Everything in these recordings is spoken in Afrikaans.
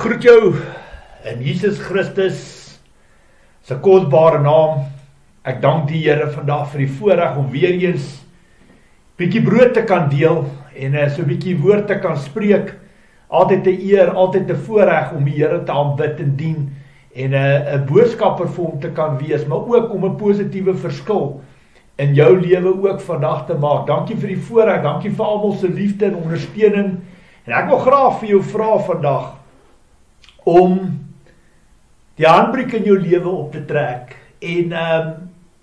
groet jou in Jesus Christus se kosbare naam. Ek dank die Here vandag vir die voorreg om weer eens bietjie brood te kan deel en so bietjie woord te kan spreek. Altyd 'n eer, altyd 'n voorreg om die Here te aanbid en dien en 'n boodskapper vir hom te kan wees, maar ook om 'n positiewe verskil in jou lewe ook vandag te maak. Dankie vir die voorreg, dankie vir almal se liefde en ondersteuning. En ek wil graag vir jou vra vandag om die handbriek in jou lewe op te trek en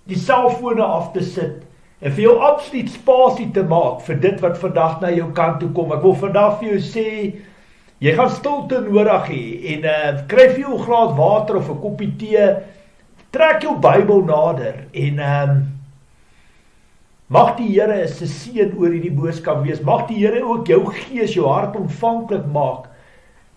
die selfone af te sit en vir jou absoluut spasie te maak vir dit wat vandag na jou kant toe kom. Ek wil vandag vir jou sê, jy gaan stilte nodig hê en kry vir jou 'n glas water of 'n koppie tee, trek jou Bybel nader en mag die Here se seën oor hierdie boodskap wees. Mag die Here ook jou gees, jou hart ontvanklik maak,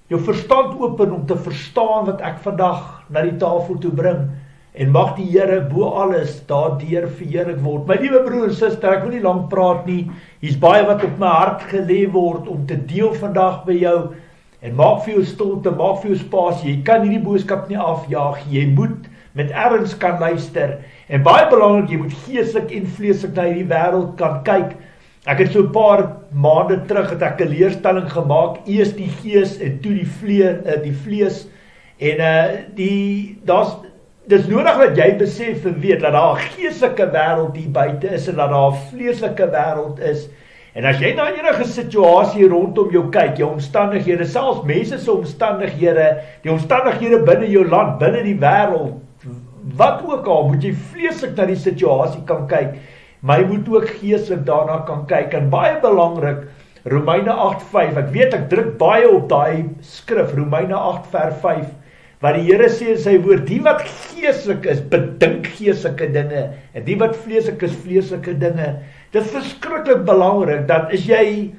jou verstand open om te verstaan wat ek vandag na die tafel toe bring. En mag die Here bo alles daardeur verheerlik word. My liewe broer en suster, ek wil nie lank praat nie. Hier's baie wat op my hart gelê word om te deel vandag by jou. En maak vir jou stilte, maak vir jou spasie. Jy kan hierdie boodskap nie afjaag. Jy moet met erns kan luister. En baie belangrik, jy moet geestelik en vleeslik na hierdie wêreld kan kyk. Ek het so 'n paar maande terug het ek 'n leerstelling gemaak. Eers die gees en toe die vlees. En dis nodig dat jy besef en weet dat daar 'n geestelike wêreld hier buite is en dat daar 'n vleeslike wêreld is. En as jy na enige situasie rondom jou kyk, jou omstandighede, selfs mense se omstandighede, die omstandighede binne jou land, binne die wêreld, wat ook al, moet jy vleeslik na die situasie kan kyk, maar jy moet ook geestelik daarna kan kyk. En baie belangrik, Romeine 8:5, ek weet ek druk baie op daai skrif, Romeine 8:5, waar die Here sê in sy woord, die wat geestelik is, bedink geestelike dinge, en die wat vleeslik is, vleeslike dinge. Dit is verskriklik belangrik, dat is jy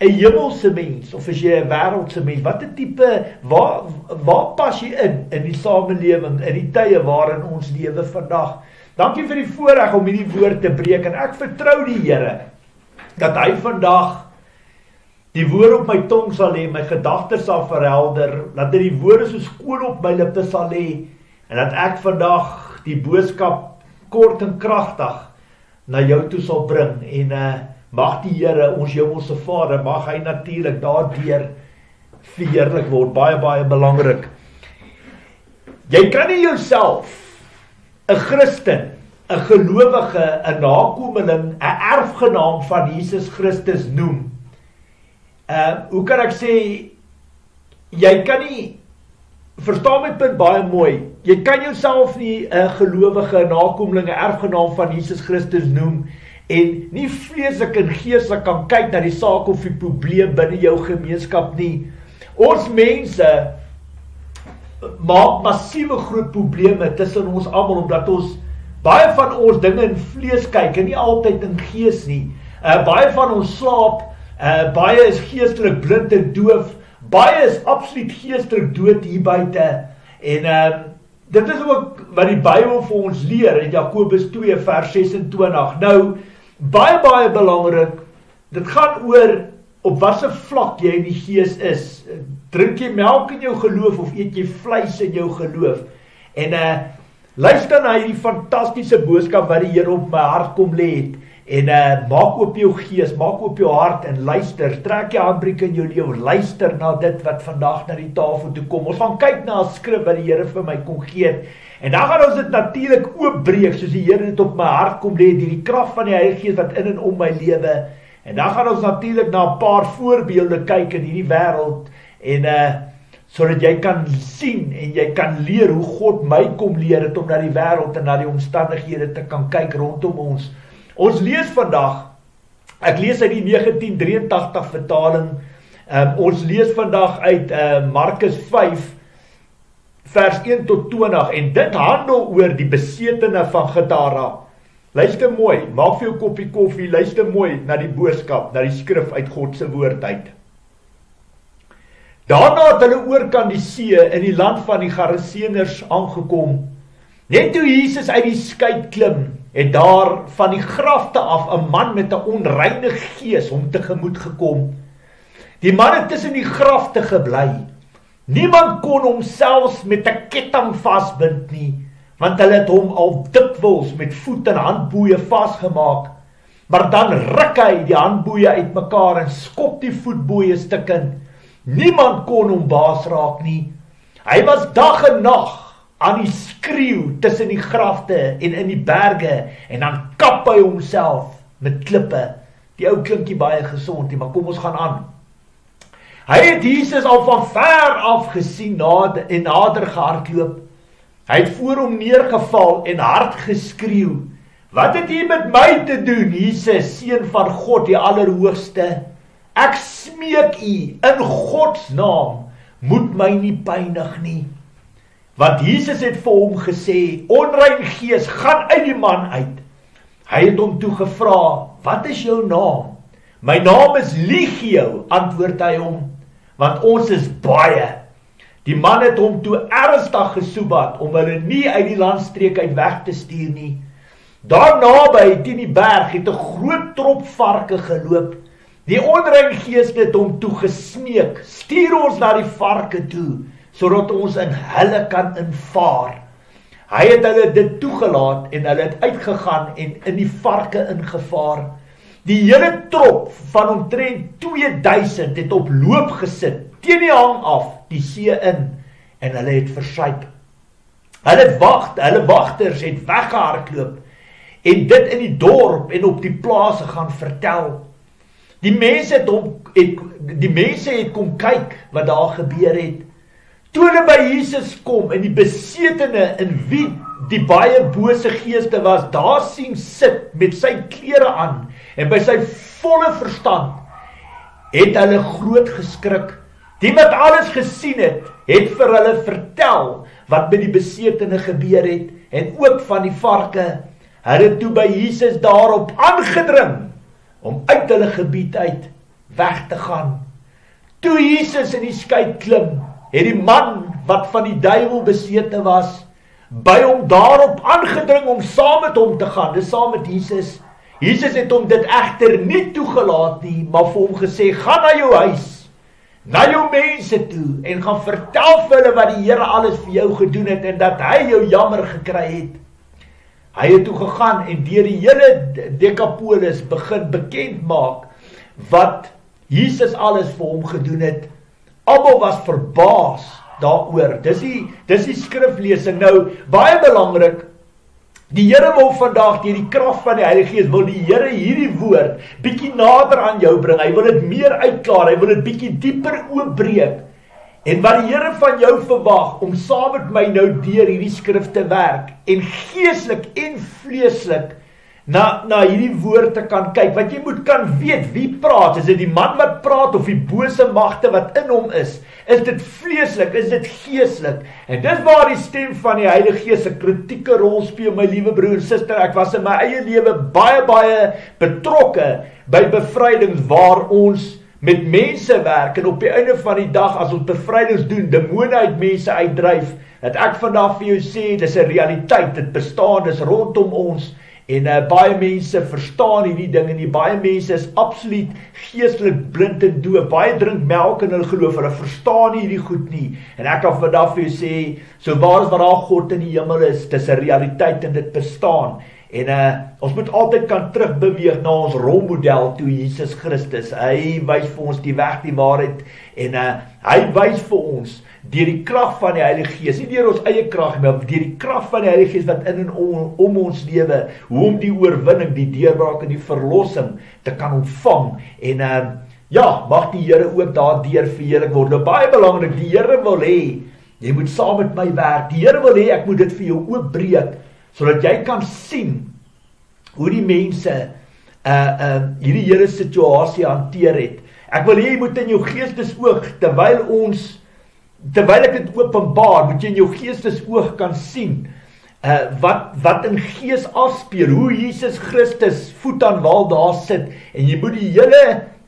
'n hemelse mens, of is jy 'n wêreldse mens, wat 'n tipe, waar pas jy in die samelewing, in die tye waarin ons lewe vandag. Dankie vir die voorreg om hierdie woord te breek, en ek vertrou die Here, dat hy vandag die woord op my tong sal hê, my gedagtes sal verhelder, dat hy die woorde so skoon op my lippe sal hê, en dat ek vandag die boodskap kort en kragtig na jou toe sal bring, en mag die Here, ons hemelse Vader, mag hy natuurlik daardeur verheerlik word, baie, baie belangrik. Jy kan nie jouself 'n Christen, 'n gelowige, 'n nakomeling, 'n erfgenaam van Jesus Christus noem. Hoe kan ek sê, jy kan nie, verstaan my punt baie mooi, jy kan jouself nie 'n gelowige, 'n nakomeling, 'n erfgenaam van Jesus Christus noem, en nie vleeslik en geestelik kan kyk na die saak of die probleem binne jou gemeenskap nie. Ons mense maak massiewe groot probleme tussen ons almal, omdat ons, baie van ons dinge in vlees kyk, en nie altyd in gees nie. Baie van ons slaap, baie is geestelik blind en doof, baie is absoluut geestelik dood hier buite, en dit is ook wat die Bybel vir ons leer, in Jakobus 2 vers 26, nou, baie belangrik, dit gaan oor, op watter vlak jy in die gees is. Drink jy melk in jou geloof, of eet jy vleis in jou geloof? En luister na hierdie fantastiese boodskap wat die Here op my hart kom lê het, en maak op jou gees, maak op jou hart, en luister, trek jy handbriek in jou lewe, luister na dit wat vandag na die tafel toe kom. Ons gaan kyk na 'n skrif wat die Here vir my kon gee, en dan gaan ons dit natuurlik oopbreek, soos die Here dit op my hart kom lê, die krag van die Heilige Gees wat in en om my lewe, en dan gaan ons natuurlik na 'n paar voorbeelde kyk in hierdie wêreld, en sodat jy kan sien, en jy kan leer hoe God my kom leer het om na die wêreld en na die omstandighede te kan kyk rondom ons. Ons lees vandag, ek lees uit die 1983 vertaling, ons lees vandag uit Markus 5, vers 1 tot 20, en dit handel oor die besetene van Gadara. Luister mooi, maak vir jou koppie koffie, luister mooi na die boodskap, na die skrif uit God se woord uit. Daarna het hulle oorkant die see in die land van die Geraseners aangekom. Net toe Jesus uit die skei klim, het daar van die grafte af 'n man met 'n onreine gees hom tegemoet gekom. Die man het tussen die grafte gebly. Niemand kon hom selfs met 'n ketting vasbind nie, want hulle het hom al dikwels met voet en handboeie vasgemaak. Maar dan ruk hy die handboeie uitmekaar en skop die voetboeie stukkend. Niemand kon hom baas raak nie. Hy was dag en nag aan die skreeu tussen die grafte en in die berge, en dan kap hy homself met klippe. Die ou klinkie baie gesond, maar kom ons gaan aan. Hy het Jesus al van ver af gesien en nader gehardloop. Hy het voor hom neergeval en hard geskreeu: "Wat het jy met my te doen, Jesus, Seun van God die Allerhoogste? Ek smeek u in Gods naam, moet my nie pynig nie." Want Jesus het vir hom gesê: "Onrein gees, gaan uit die man uit." Hy het hom toe gevra: "Wat is jou naam?" "My naam is Legio," antwoord hy hom, "want ons is baie." Die man het hom toe ernstig gesoebat om hulle nie uit die landstreek uit weg te stuur nie. Daar naby teen die berg het 'n groot trop varke geloop. Die onrein geeste het hom toe gesmeek: "Stuur ons na die varke toe, sodat ons in hulle kan invaar." Hy het hulle dit toegelaat en hulle het uitgegaan en in die varke ingevaar. Die hele trop van omtrent 2000 het op loop gesit, teen die hang af, die see in, en hulle het versuip. Hulle wagters het weggehardloop en dit in die dorp en op die plase gaan vertel. Die mense het kom kyk wat daar gebeur het. Toe hulle by Jesus kom en die besetene in wie die baie bose geeste was, daar sien sit met sy klere aan en by sy volle verstand, het hulle groot geskrik. Die wat alles gesien het vir hulle vertel wat met die besetene gebeur het, en ook van die varke. Hulle het toe by Jesus daarop aangedring om uit hulle gebied uit weg te gaan. Toe Jesus in die skei klim, het die man wat van die duiwel besete was, by hom daarop aangedring om saam met hom te gaan, dis saam met Jesus. Jesus het hom dit egter nie toegelaat nie, maar vir hom gesê: "Gaan na jou huis, na jou mense toe, en gaan vertel vir hulle wat die Here alles vir jou gedoen het, en dat hy jou jammer gekry het." Hy het toe gegaan en deur die hele Decapolis begin bekend maak wat Jesus alles vir hom gedoen het. Almal was verbaas daaroor. Dis die skriflesing. Nou, baie belangrik, die Here wil vandag deur die krag van die Heilige Gees, wil die Here hierdie woord bietjie nader aan jou bring. Hy wil dit meer uitklaar, hy wil dit bietjie dieper oopbreek. En wat die Here van jou verwag, om saam met my nou deur hierdie skrif te werk, en geestelik en vleeslik na hierdie woord te kan kyk, wat jy moet kan weet, wie praat, is dit die man wat praat, of die bose magte wat in hom is dit vleeslik, is dit geestelik, en dit waar die stem van die Heilige Gees 'n kritieke rol speel, my liewe broer en suster. Ek was in my eie lewe baie betrokke by bevrydings waar ons met mense werk, en op die einde van die dag, as ons bevrydings doen, demone uit mense uitdryf, dat ek vandag vir jou sê, dis 'n realiteit, dit bestaan, dis rondom ons, en baie mense verstaan hierdie dinge nie, baie mense is absoluut geestelik blind en doof, baie drink melk in hulle geloof, hulle verstaan nie hierdie goed nie, en ek kan vandag vir jou sê, so waar as wat daar God in die hemel is, dis 'n realiteit en dit bestaan, en ons moet altyd kan terugbeweeg na ons rolmodel toe, Jesus Christus. Hy wys vir ons die weg, die waarheid, en hy wys vir ons deur die krag van die Heilige Gees, nie deur ons eie krag, maar deur die krag van die Heilige Gees wat in en om ons lewe, hoe om die oorwinning, die deurbraak en die verlossing te kan ontvang, en ja, mag die Here ook daardeur verheerlik word. Nou, baie belangrik, die Here wil hê, jy moet saam met my werk, die Here wil hê, ek moet dit vir jou oopbreek, sodat jy kan sien hoe die mense hierdie hele situasie hanteer het. Ek wil hê jy moet in jou geestesoog, terwyl ek dit openbaar, moet jy in jou geestesoog kan sien wat in gees afspeel, hoe Jesus Christus voet aan wal daar sit, en jy moet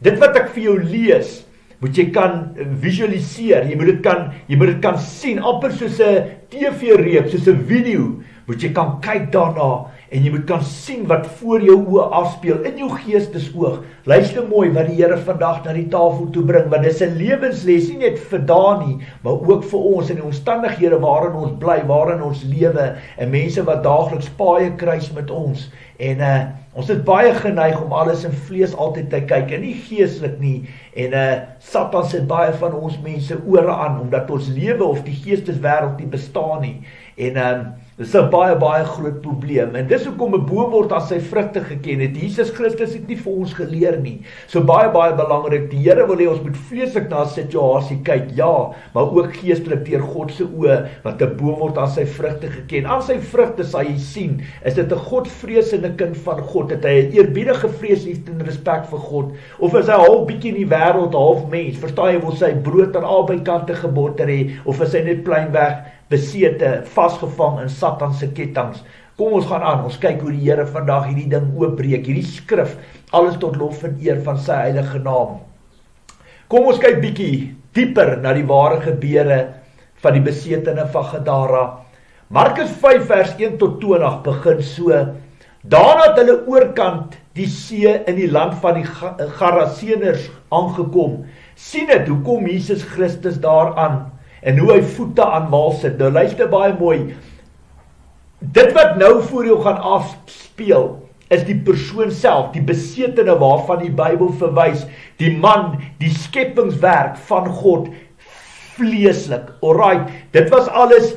dit wat ek vir jou lees, moet jy kan visualiseer, jy moet dit kan sien, amper soos 'n TV-reeks, soos 'n video, moet jy kan kyk daarna, en jy moet kan sien wat voor jou oë afspeel, in jou geestesoog. Luister mooi wat die Here vandag na die tafel toe bring, want dis 'n lewensles, nie net vir daar nie, maar ook vir ons in die omstandighede waarin ons bly, waarin ons lewe, en mense wat daagliks paaie kruis met ons, en ons is baie geneig om alles in vlees altyd te kyk, en nie geestelik nie, en Satan sit baie van ons mense ore aan, omdat ons lewe of die geesteswêreld nie bestaan nie, en dis 'n baie groot probleem, en dis hoekom 'n boom word aan sy vrugte geken het. Jesus Christus het nie vir ons geleer nie, so baie belangrik, die Here wil hê ons moet vleeslik na 'n situasie kyk, ja, maar ook geestelik deur God se oë, want 'n boom word aan sy vrugte geken. Aan sy vrugte sal jy sien, is dit 'n godvreesende kind van God, het hy 'n eerbiedige vrees, liefde en respek vir God, of is hy half bietjie in die wêreld, half mens, verstaan jy, wil sy brood aan albei kante geboter hê, of is hy net pleinweg besete, vasgevang in Satan se kettinge. Kom ons gaan aan, ons kyk hoe die Here vandag hierdie ding oopbreek, hierdie skrif, alles tot lof en eer van sy heilige naam. Kom ons kyk bietjie dieper na die ware gebeure van die besetene van Gadara. Markus 5 vers 1 tot 20 begin so: Daarna het hulle oorkant die see in die land van die Garaseners aangekom. Sien dit, hoe kom Jesus Christus daaraan? En hoe hy voete aan wal sit. Nou luister baie mooi. Dit wat nou voor jou gaan afspeel, is die persoon self, die besetene waarvan die Bybel verwys, die man, die skepingswerk van God, vleeslik. Alright, dit was alles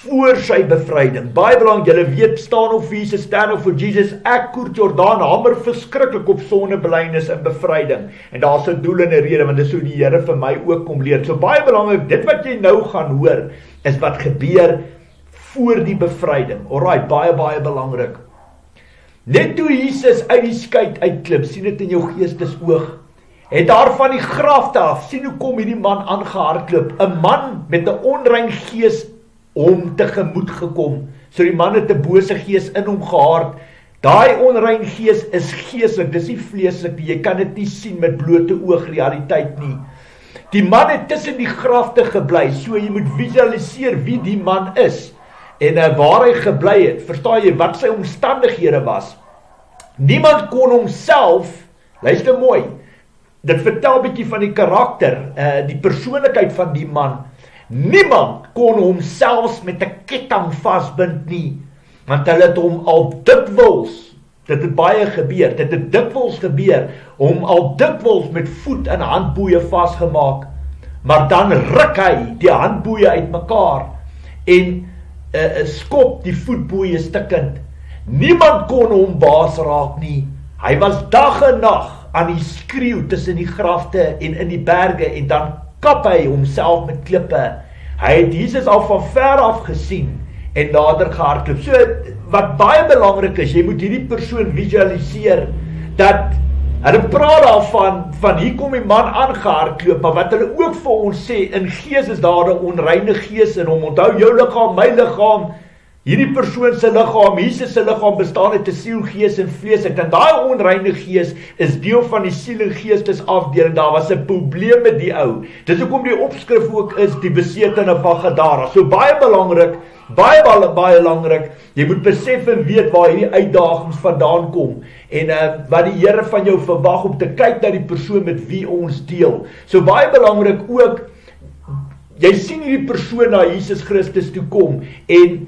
voor sy bevryding. Baie belangrik, julle weet, staan op Jesus, stand op for Jesus, ek Koert Jordaan, hamer verskriklik op sondebelydenis en bevryding. En daar's 'n doel en 'n rede, want dis hoe die Here vir my ook kom leer. So baie belangrik, dit wat jy nou gaan hoor, is wat gebeur voor die bevryding. Alright, baie belangrik. Net toe Jesus uit die skei uitklim, sien dit in jou geestesoog, het daar van die grafte af, sien hoe kom hierdie man aangehardloop, 'n man met 'n onrein gees om tegemoet gekom. So die man het 'n bose gees in hom gehard. Daai onrein gees is geestelik, dis nie vleeslik nie. Jy kan dit nie sien met blote oog, realiteit nie. Die man het tussen die grafte gebly, so jy moet visualiseer wie die man is en waar hy gebly het. Verstaan jy wat sy omstandighede was? Niemand kon homself, luister mooi, dit vertel 'n bietjie van die karakter, die persoonlikheid van die man. Niemand kon hom selfs met 'n ketting vasbind nie, want hulle het hom al dikwels, dit het baie gebeur, dit het dikwels gebeur, hom al dikwels met voet en handboeie vasgemaak, maar dan ruk hy die handboeie uitmekaar en skop die voetboeie stikkend. Niemand kon hom baas raak nie. Hy was dag en nag aan die skreeu tussen die grafte en in die berge, en dan kap hy homself met klippe. Hy het Jesus al van ver af gesien en nader gehardloop. So wat baie belangrik is, jy moet hierdie persoon visualiseer, dat hulle praat daarvan, van hier kom die man aangehardloop, maar wat hulle ook vir ons sê, in gees is daar 'n onreine gees in hom. Onthou, jou liggaam, my liggaam, hierdie persoon se liggaam, Jesus se liggaam bestaan uit 'n siel, gees en vlees. En daai onreine gees is deel van die siel en geestes afdeling. Daar was 'n probleem met die ou. Dis hoekom die opskrif ook is die besetene van Gadara. So baie belangrik, baie belangrik. Jy moet besef en weet waar hierdie uitdagings vandaan kom en wat die Here van jou verwag om te kyk na die persoon met wie ons deel. So baie belangrik ook, jy sien hierdie persoon na Jesus Christus toe kom en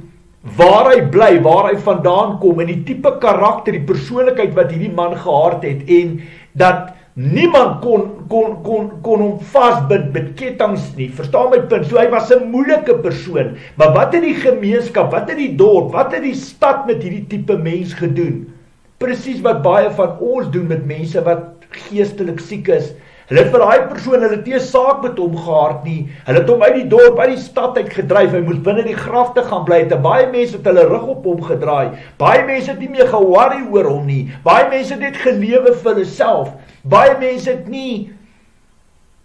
waar hy bly, waar hy vandaan kom en die tipe karakter, die persoonlikheid wat hierdie man gehad het, en dat niemand kon hom vasbind met kettinge nie. Verstaan my punt? So hy was 'n moeilike persoon. Maar wat het die gemeenskap, wat het die dorp, wat het die stad met hierdie tipe mens gedoen? Presies wat baie van ons doen met mense wat geestelik siek is. Hulle het vir daai persoon, hulle het nie 'n saak met hom gehad nie. Hulle het hom uit die dorp, uit die stad uit gedryf. Hy moes binne die grafte gaan bly. Baie mense het hulle rug op hom gedraai. Baie mense het nie meer ge-worry oor hom nie. Baie mense het net gelewe vir hulle self. Baie mense het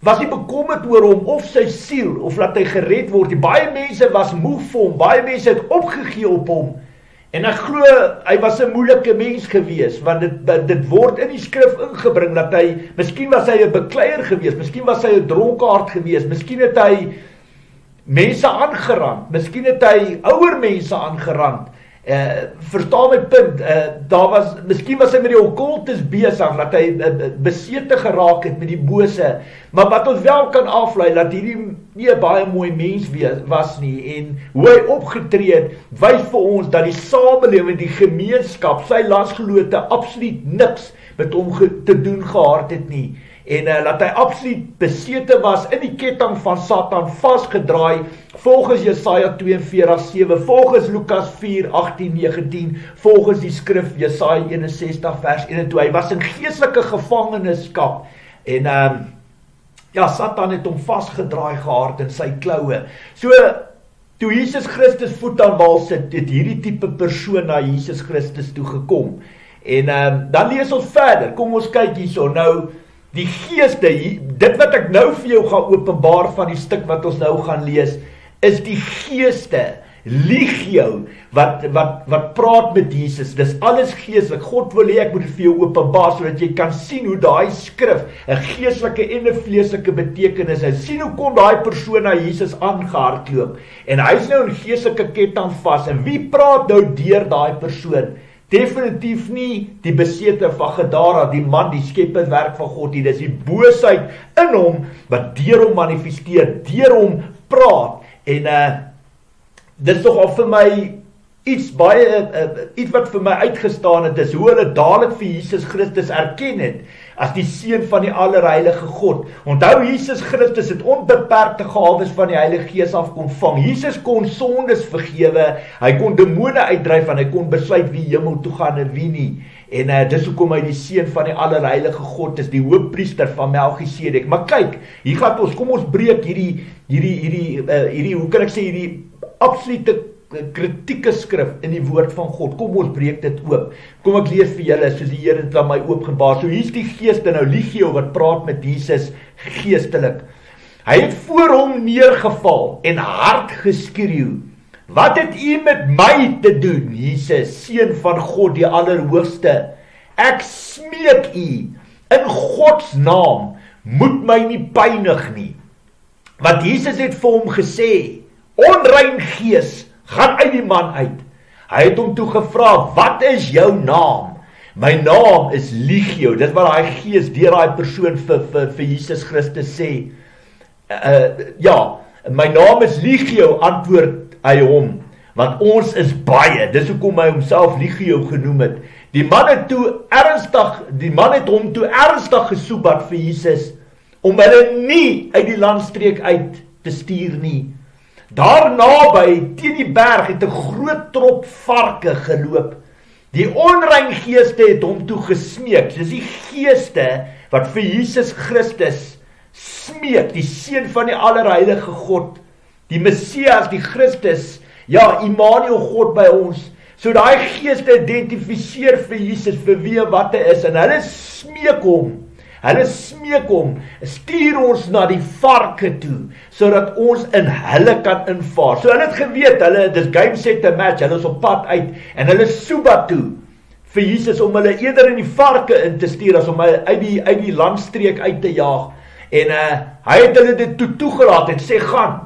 was nie bekommerd oor hom of sy siel of laat hy gered word nie. Baie mense was moeg vir hom. Baie mense het opgegee op hom. En ek glo, hy was 'n moeilike mens gewees, want dit word in die skrif ingebring, dat miskien was hy 'n bekleier gewees, miskien was hy 'n dronkaard gewees, miskien het hy mense aangerand, miskien het hy ouer mense aangerand, Verstaan my punt, miskien was hy met die okkultes besig, dat hy besete geraak het met die bose, maar wat ons wel kan aflei, dat hierdie nie 'n baie mooi mens was nie, en hoe hy opgetree het, wys vir ons dat die samelewing, die gemeenskap, sy landsgenote absoluut niks met hom te doen gehad het nie, en dat hy absoluut besete was in die ketting van Satan, vasgedraai, volgens Jesaja 42:7, volgens Lukas 4:18-19, volgens die skrif Jesaja 61 vers 1 en 2, hy was in geestelike gevangenskap, en Satan het hom vasgedraai gehad in sy kloue. So, toe Jesus Christus voet aan wal sit, het hierdie tipe persoon na Jesus Christus toe gekom, en dan lees ons verder, kom ons kyk hierso, nou, die geeste, dit wat ek nou vir jou gaan openbaar van die stuk wat ons nou gaan lees, is die geeste, legio, wat praat met Jesus, dis alles geestelik, God wil hê ek moet dit vir jou openbaar, sodat jy kan sien hoe daai skrif, 'n geestelike en 'n vleeslike betekenis is, sien hoe kom daai persoon na Jesus aangehardloop, en hy is nou in geestelike ketting vas, en wie praat nou deur daai persoon? Definitief nie die besete van Gadara, die man, die skepperwerk van God, dit is die boosheid in hom, wat deur hom manifesteer, deur hom praat, en dit is nogal vir my iets wat vir my uitgestaan het, is hoe hulle dadelik vir Jesus Christus erken het, as die seun van die allerheilige God. Onthou, Jesus Christus het onbeperkte gawes van die Heilige Gees af ontvang. Jesus kon sondes vergewe, hy kon demone uitdryf, en hy kon besluit wie hemel toe gaan en wie nie. En dis hoekom hy die seun van die allerheilige God is, die hoofpriester van Melchisedek. Maar kyk, hier gaan kom ons breek hierdie, hoe kan ek sê, hierdie absolute kritieke skrif in die woord van God. Kom ons breek dit oop. Kom ek lees vir julle, soos die Here dit aan my oopgebaar. So hier's die geeste nou, legio, wat praat met Jesus geestelik. Hy het voor hom neergeval en hard geskreeu: "Wat het u met my te doen, Jesus, seun van God die Allerhoogste? Ek smeek u, in Gods naam, moet my nie pynig nie." Want Jesus het vir hom gesê: "Onrein gees, gaan uit die man uit." Hy het hom toe gevra: "Wat is jou naam?" "My naam is Legio." Dit wat daai gees deur daai persoon vir Jesus Christus sê. "My naam is Legio," antwoord hy hom, "want ons is baie." Dis hoekom hy homself Legio genoem het. Die man het hom toe ernstig gesoebat vir Jesus, om hulle nie uit die landstreek uit te stuur nie. Daar naby, teen die berg, het 'n groot trop varke geloop. Die onrein geeste het hom toe gesmeek. Dis die geeste wat vir Jesus Christus smeek, die seun van die allerheilige God, die Messias, die Christus, Immanuel, God by ons. So daai geeste identifiseer vir Jesus vir wie en wat hy is, en hulle smeek hom, stuur ons na die varke toe, sodat ons in hulle kan invaar. So hulle het geweet, dis game set and match, hulle is op pad uit, en hulle soebat toe vir Jesus, om hulle eerder in die varke in te stuur, as om hulle uit die landstreek uit te jaag. En hy het hulle dit toegelaat, en sê gaan,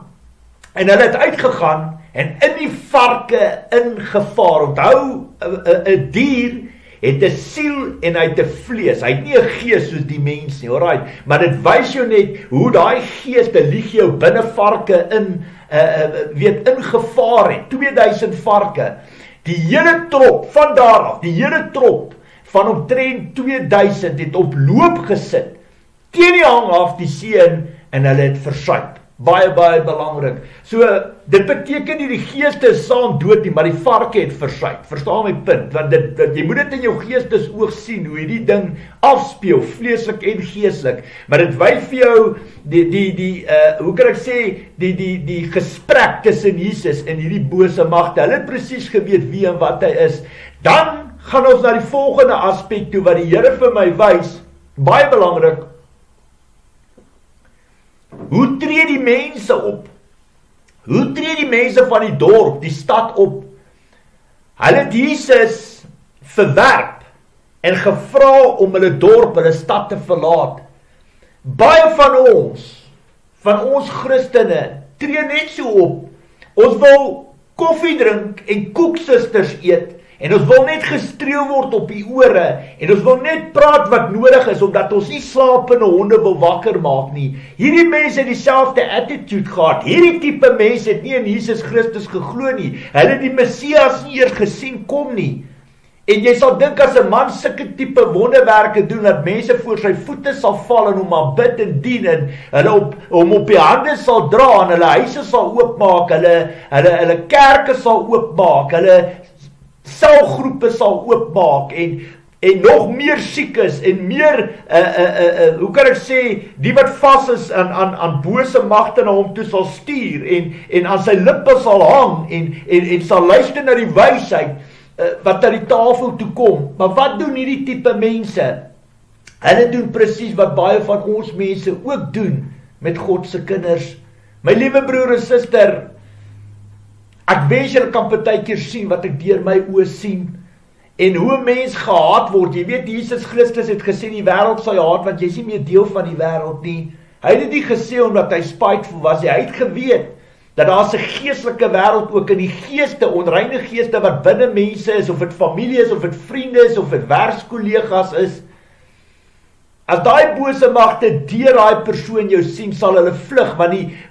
en hulle het uitgegaan, en in die varke ingevaar. Onthou, 'n dier het 'n siel en hy het 'n vlees. Hy het nie 'n gees soos die mens nie, alright. Maar dit wys jou net hoe daai geeste legio binne varke ingevaar het. 2000 varke. Die hele trop van daar af, van omtrent 2000 het op loop gesit teen die hang af die see in, en hulle het versuip. Baie belangrik. So, dit beteken nie die geeste is saam dood nie, maar die varke het versuip. Verstaan my punt? Want jy moet dit in jou geestes oog sien, hoe hierdie ding afspeel, vleeslik en geestelik. Maar dit wys vir jou hoe kan ek sê, die gesprek tussen Jesus en hierdie bose magte. Hulle het presies geweet wie en wat hy is. Dan gaan ons na die volgende aspek toe, wat die Here vir my wys, baie belangrik. Hoe tree die mense op? Hoe tree die mense van die dorp, die stad op? Hulle het Jesus verwerp en gevra om hulle dorp, hulle stad te verlaat. Baie van ons Christene, tree net so op. Ons wil koffie drink en koeksusters eet, en ons wil net gestreel word op die ore, en ons wil net praat wat nodig is, omdat ons nie slapende honde wil wakker maak nie. Hierdie mense het dieselfde attitude gehad. Hierdie tipe mense het nie in Jesus Christus geglo nie. Hulle het die Messias nie eers gesien kom nie. En jy sal dink as 'n man sulke tipe wonderwerke doen, dat mense voor sy voete sal val en hom aanbid en dien, en hulle hom op die hande sal dra, en hulle huise sal oopmaak, hulle kerke sal oopmaak, hulle selgroepe sal oopmaak, en nog meer siekes, en meer, hoe kan ek sê, die wat vas is aan bose magte na hom toe sal stuur, en aan sy lippe sal hang, en sal luister na die wysheid, wat aan die tafel toe kom. Maar wat doen hierdie tipe mense? Hulle doen presies wat baie van ons mense ook doen met God se kinders. My liewe broer en suster, ek wens julle kan partykeer sien wat ek deur my oë sien, en hoe 'n mens gehaat word. Jy weet, Jesus Christus het gesê, die wêreld sal jou haat, want jy is nie meer deel van die wêreld nie. Hy het dit nie gesê omdat hy spiteful was, hy het geweet, dat daar 'n geestelike wêreld ook in die geeste, onreine geeste wat binne mense is, of dit familie is, of dit vriende is, of dit werkskollegas is. As daai bose magte deur daai persoon jou sien, sal hulle vlug,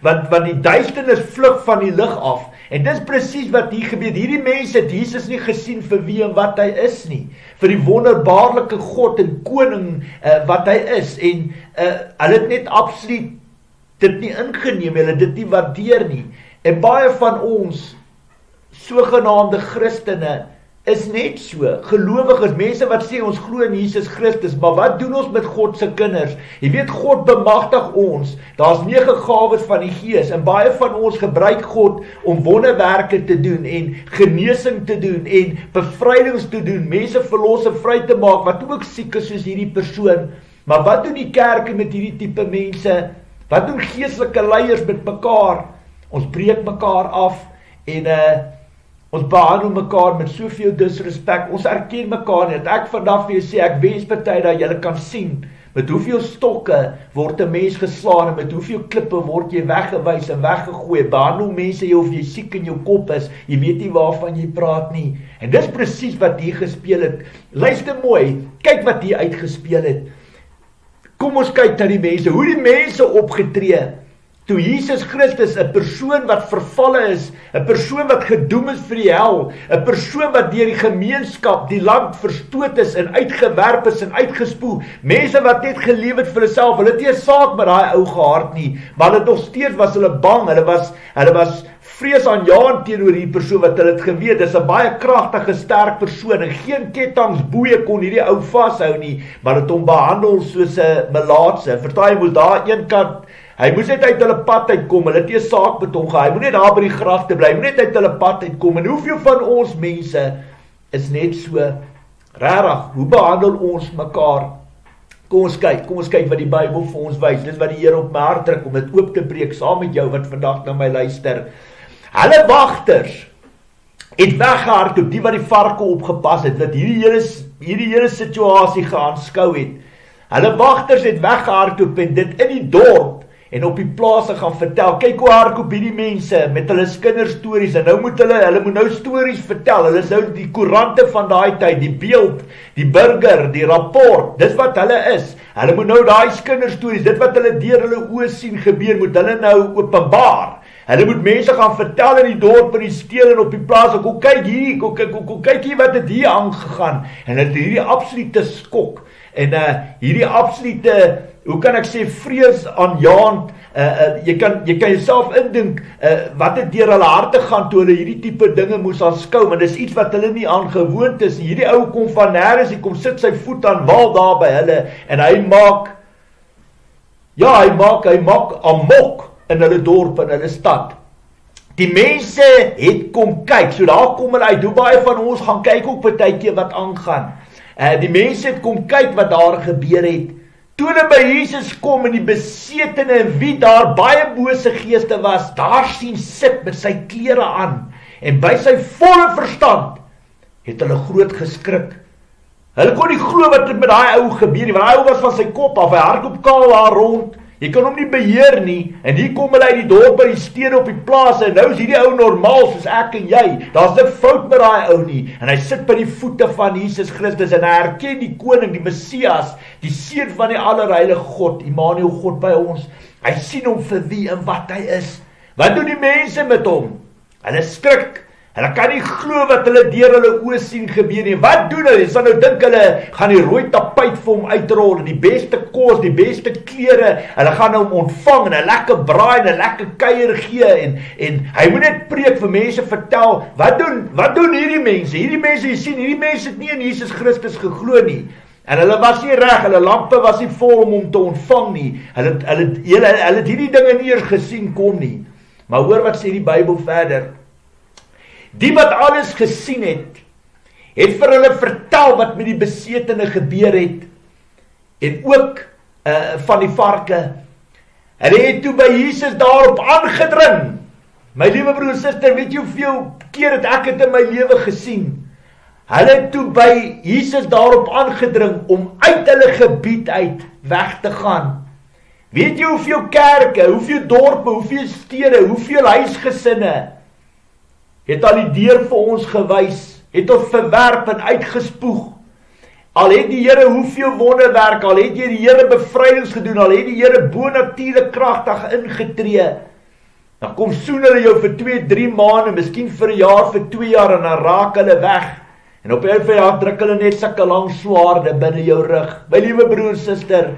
want die duisternis vlug van die lig af. En dis presies wat hier gebeur. Hierdie mense het Jesus nie gesien vir wie en wat hy is nie, vir die wonderbaarlike God en koning wat hy is, en hulle het net absoluut dit nie ingeneem, hulle dit nie waardeer nie. En baie van ons sogenaamde Christene is net so, gelowiges, mense wat sê ons glo in Jesus Christus, maar wat doen ons met God se kinders? Jy weet, God bemagtig ons, daar's 9 gawes van die Gees, en baie van ons gebruik God om wonderwerke te doen, en genesing te doen, en bevrydings te doen, mense verlos en vry te maak, wat ook siek is soos hierdie persoon. Maar wat doen die kerke met hierdie tipe mense? Wat doen geestelike leiers met mekaar? Ons breek mekaar af, en ons behandel mekaar met soveel disrespek, ons erken mekaar nie. Ek vandag vir jou sê, ek wens party dat julle kan sien, met hoeveel stokke word 'n mens geslaan, en met hoeveel klippe word jy weggewys en weggegooi. Behandel mense jy of jy siek in jou kop is, jy weet nie waarvan jy praat nie. En dis presies wat hier gespeel het. Luister mooi, kyk wat hier uitgespeel het. Kom ons kyk na die mense, hoe die mense opgetree, toe Jesus Christus, 'n persoon wat vervalle is, 'n persoon wat gedoem is vir die hel, 'n persoon wat deur die gemeenskap, die land verstoot is, en uitgewerp is, en uitgespoel, mense wat net geleef het vir hulself, hulle het nie 'n saak met daai ou gehad nie, maar hulle nog steeds was hulle bang, hulle was vreesaanjaend teenoor die persoon wat hulle het geweet, dis 'n baie kragtige, sterk persoon, en geen kettingsboeie kon hierdie ou vashou nie, maar het hom behandel soos 'n melaatse. Vertaai moes daar een kant, hy moes net uit hulle pad uitkom, hulle het nie 'n saak met hom gehad, hy moet net daar by die graf te bly, hy moet net uit hulle pad uitkom, en hoeveel van ons mense is net so, regtig, hoe behandel ons mekaar? Kom ons kyk wat die Bybel vir ons wys, dis wat die Here op my hart druk, om dit oop te breek, saam met jou wat vandag na my luister. Hulle wagters het weggehardloop, die wat die varke opgepas het, wat hierdie hele situasie geaanskou het. Hulle wagters het weggehardloop en dit in die dorp en op die plase gaan vertel. Kyk hoe hardloop hierdie mense met hulle kinderstories, en nou moet hulle moet nou stories vertel. Hulle is nou die koerante van daai tyd, die Beeld, die Burger, die Rapport, dis wat hulle is. Hulle moet nou daai kinderstories, dit wat hulle deur hulle oë sien gebeur, moet hulle nou openbaar. Hulle moet mense gaan vertel in die dorp, in die stede en op die plaas, kyk hier wat het hier aangegaan, en het hierdie absolute skok, en hierdie absolute, hoe kan ek sê, vreesaanjaend, jy kan jouself indink, wat het deur hulle harte gaan, toe hulle hierdie tipe dinge moes aanskou, maar dis iets wat hulle nie aangewoond is, hierdie ou kom van nêrens, hy kom sit sy voet aan wal daar by hulle, en hy maak amok in hulle dorp, in hulle stad. Die mense het kom kyk, so daar kom hulle uit, hoe baie van ons gaan kyk ook partykeer wat aangaan. Die mense het kom kyk wat daar gebeur het. Toe hulle by Jesus kom en die besetene en wie daar baie bose geeste was, daar sien sit met sy klere aan, en by sy volle verstand het hulle groot geskrik. Hulle kon nie glo wat met daai ou gebeur nie, want daai ou was van sy kop af, hy hardloop kaal daar rond. Jy kan hom nie beheer nie, en hier kom hulle uit die dorp by die stede op die plaas, en nou is hierdie ou normaal soos ek en jy, daar's niks fout met daai ou nie, en hy sit by die voete van Jesus Christus, en hy herken die koning, die Messias, die seun van die allerheilige God, Immanuel, God by ons, hy sien hom vir wie en wat hy is. Wat doen die mense met hom? Hulle skrik, hulle kan nie glo wat hulle deur hulle oë sien gebeur nie. Wat doen hulle? Jy sal nou dink hulle gaan die rooi tapuit vir hom uitrol, en die beste kos, die beste klere, hulle gaan hom ontvang, en 'n lekker braai, en 'n lekker kuier gee, en hy moet net preek vir mense, vertel, wat doen hierdie mense? Hierdie mense, jy sien, hierdie mense het nie in Jesus Christus geglo nie, en hulle was nie reg, hulle lampe was nie vol om hom te ontvang nie, hulle het hierdie dinge nie eers gesien kom nie. Maar hoor wat sê die Bybel verder. Die wat alles gesien het vir hulle vertel wat met die besetene gebeur het, en ook van die varke. Hulle het toe by Jesus daarop aangedring. My liewe broer en suster, weet jy hoeveel keer het ek het in my lewe gesien? Hulle het toe by Jesus daarop aangedring om uit hulle gebied uit weg te gaan. Weet jy hoeveel kerke, hoeveel dorpe, hoeveel stede, hoeveel huisgesinne het al die deur vir ons gewys, het ons verwerp en uitgespoeg. Al het die Here hoeveel wonderwerk, al het die Here bevrydings gedoen, al het die Here bonatuurlik kragtig ingetree, dan kom soen hulle jou vir 2-3 maande, miskien vir 'n jaar, vir 2 jaar, en dan raak hulle weg. En op 'n jaar druk hulle net sulke lang swaarde binne jou rug. My liewe broer en suster,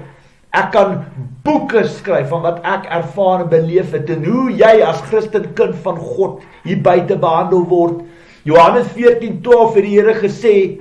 ek kan boeke skryf van wat ek ervaar en beleef het, en hoe jy as Christen kind van God hier buite behandel word. Johannes 14:12 het die Here gesê,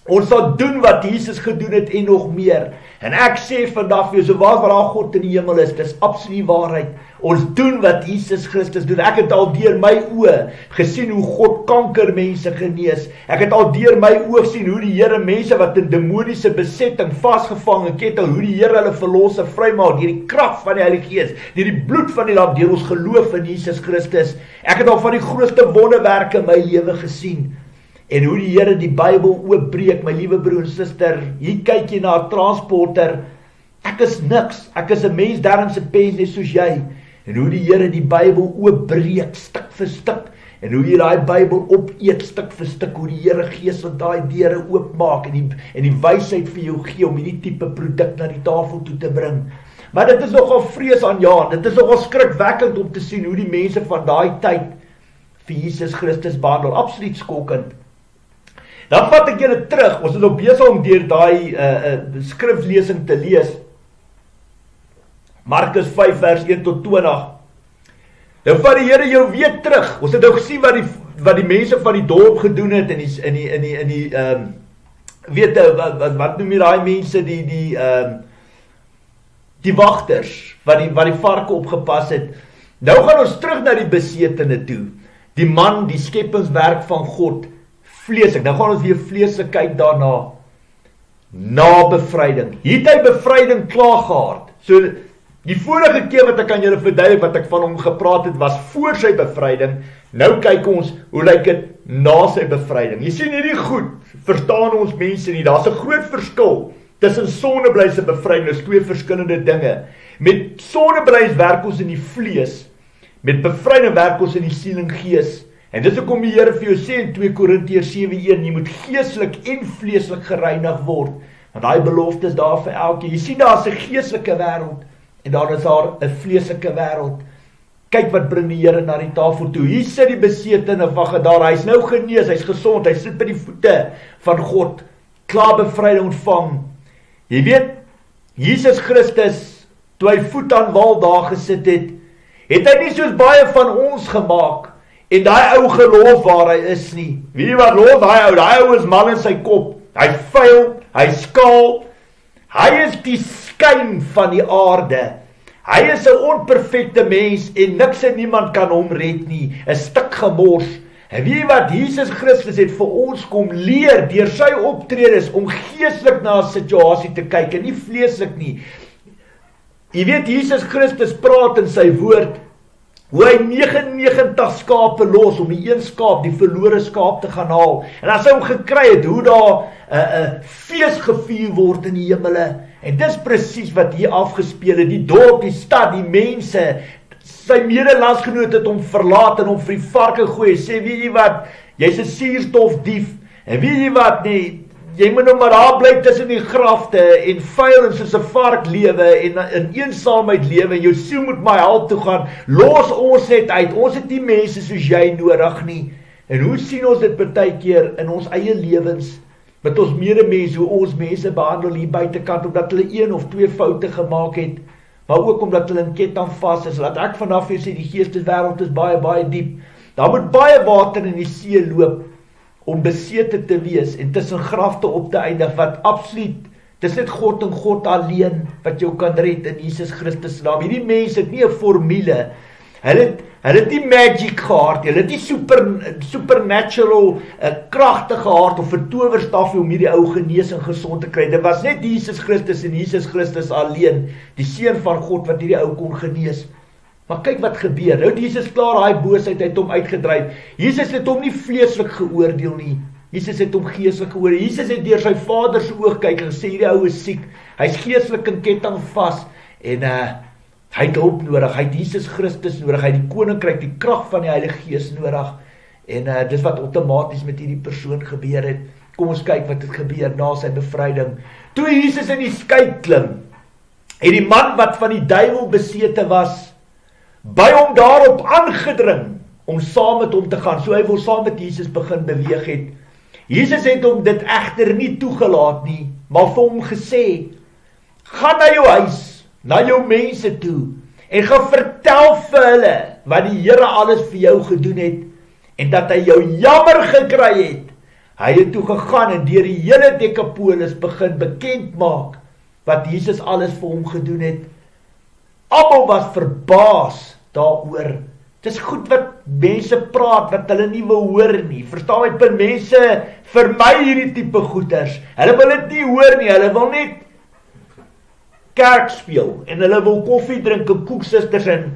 ons sal doen wat Jesus gedoen het en nog meer. En ek sê vandag vir jou, so waar daar God in die hemel is, dis absoluut waarheid. Ons doen wat Jesus Christus doen. Ek het al deur my oë gesien hoe God kankermense genees. Ek het al deur my oë gesien hoe die Here mense wat in demoniese besetting vasgevang en ketting, hoe die Here hulle verlos en vrymaak deur die krag van die Heilige Gees, deur die bloed van die lam, deur ons geloof in Jesus Christus. Ek het al van die grootste wonderwerke in my lewe gesien. En hoe die Here die Bybel oopbreek, my liewe broer en suster, hier kyk jy na 'n transporter, ek is niks, ek is 'n mens daarin se pens net soos jy, en hoe die Here die Bybel oopbreek, stuk vir stuk, en hoe jy daai Bybel opeet, stuk vir stuk, hoe die Here Gees wat daai deure oopmaak, en die wysheid vir jou gee, om hierdie tipe produk na die tafel toe te bring. Maar dit is nogal vreesaanjaend, dit is nogal skrikwekkend om te sien, hoe die mense van daai tyd, vir Jesus Christus behandel, absoluut skokkend. Dan vat ek julle terug, ons is nog besig om deur daai skriflesing te lees. Markus 5 vers 1 tot 20. Nou vat die Here jou weer terug. Ons het nou gesien wat die mense van die dorp gedoen het wat noem jy daai mense, die wagters wat die varke opgepas het. Nou gaan ons terug na die besetene toe. Die man, die skepingswerk van God, vleeslik. Nou gaan ons weer vleeslik kyk daarna. Na bevryding. Hier het hy bevryding klaar gehad. So die vorige keer wat ek aan julle verduidelik wat ek van hom gepraat het, was voor sy bevryding. Nou kyk ons hoe lyk dit na sy bevryding. Jy sien hierdie goed, verstaan ons mense nie. Daar's 'n groot verskil tussen sondeblys en bevryding. Dis twee verskillende dinge. Met sondeblys werk ons in die vlees. Met bevryding werk ons in die siel en gees. En dis hoekom die Here vir jou sê in 2 Korintiërs 7:1, jy moet geestelik en vleeslik gereinig word. Want daai belofte is daar vir elkeen. Jy sien daar's 'n geestelike wêreld en daar is daar 'n vleeslike wêreld. Kyk wat bring die Here na die tafel toe. Hier sit die besetene van Gadara. Hy's nou genees, hy's gesond, hy sit by die voete van God, klaar bevryding ontvang. Jy weet, Jesus Christus, toe hy voet aan wal daar gesit het hy nie soos baie van ons gemaak en daai ou geloof waar hy is nie. Weet jy wat loof daai ou is mal in sy kop. Hy vuil, hy skaal. Hy is die skyn van die aarde. Hy is 'n onperfekte mens en niks en niemand kan hom red nie. 'n Stuk gemors. En weet jy wat, Jesus Christus het vir ons kom leer deur sy optredes om geestelik na 'n situasie te kyk en nie vleeslik nie. Jy weet, Jesus Christus praat in sy woord hoe hy 99 skape los om die een skaap, die verlore skaap te gaan haal. En as hy hom gekry het, hoe daar 'n fees gevier word in die hemele. En dis presies wat hier afgespeel het, die dorp, die stad, die mense, sy medelandsgenoot het hom verlaat en hom vir die varke gooi, sê, weet jy wat, jy's 'n suurstofdief, en weet jy wat nie, jy moet nou maar daar bly tussen die grafte, en vuil en soos 'n vark lewe, en in eensaamheid lewe, en jou siel moet my hel toe gaan, los ons net uit, ons het nie mense soos jy nodig nie, en hoe sien ons dit partykeer in ons eie lewens, met ons medemens, hoe ons mense behandel hier buitekant, omdat hulle 1 of 2 foute gemaak het, maar ook omdat hulle in ketting vas is, laat ek vanaf hier sê, die geesteswêreld is baie, baie diep, daar moet baie water in die see loop, om besete te wees, en tussen grafte op te eindig, wat absoluut, dis net God en God alleen, wat jou kan red in Jesus Christus naam. Hierdie mense het nie 'n formule, hulle het nie magic gehad, hulle het nie supernatural kragte gehad, of 'n towerstaf om hierdie ou genees en gesond te kry, dit was net Jesus Christus en Jesus Christus alleen, die Seun van God, wat hierdie ou kon genees. Maar kyk wat gebeur, nou Jesus klaar daai boosheid, hy het hom uitgedryf, Jesus het hom nie vleeslik geoordeel nie, Jesus het hom geestelik geoordeel, Jesus het deur sy Vader se oog kyk en gesê, hierdie ou is siek, hy is geestelik in ketting vas, en hy het hulp nodig, hy het Jesus Christus nodig, hy het die koninkryk, die krag van die Heilige Gees nodig, en dis wat outomaties met hierdie persoon gebeur het. Kom ons kyk wat het gebeur na sy bevryding. Toe Jesus in die skei klim, en die man wat van die duiwel besete was, by hom daarop aangedring, om saam met hom te gaan, so hy wil saam met Jesus begin beweeg het. Jesus het hom dit egter nie toegelaat nie, maar vir hom gesê, gaan na jou huis, na jou mense toe, en gaan vertel vir hulle, wat die Here alles vir jou gedoen het, en dat hy jou jammer gekry het. Hy het toe gegaan, en deur die hele Dekapolis begin bekend maak, wat Jesus alles vir hom gedoen het. Almal was verbaas daaroor. Dis goed wat mense praat, wat hulle nie wil hoor nie. Verstaan my punt, mense vermy hierdie tipe goeters. Hulle wil dit nie hoor nie, hulle wil net kerk speel, en hulle wil koffie drink en koeksisters, en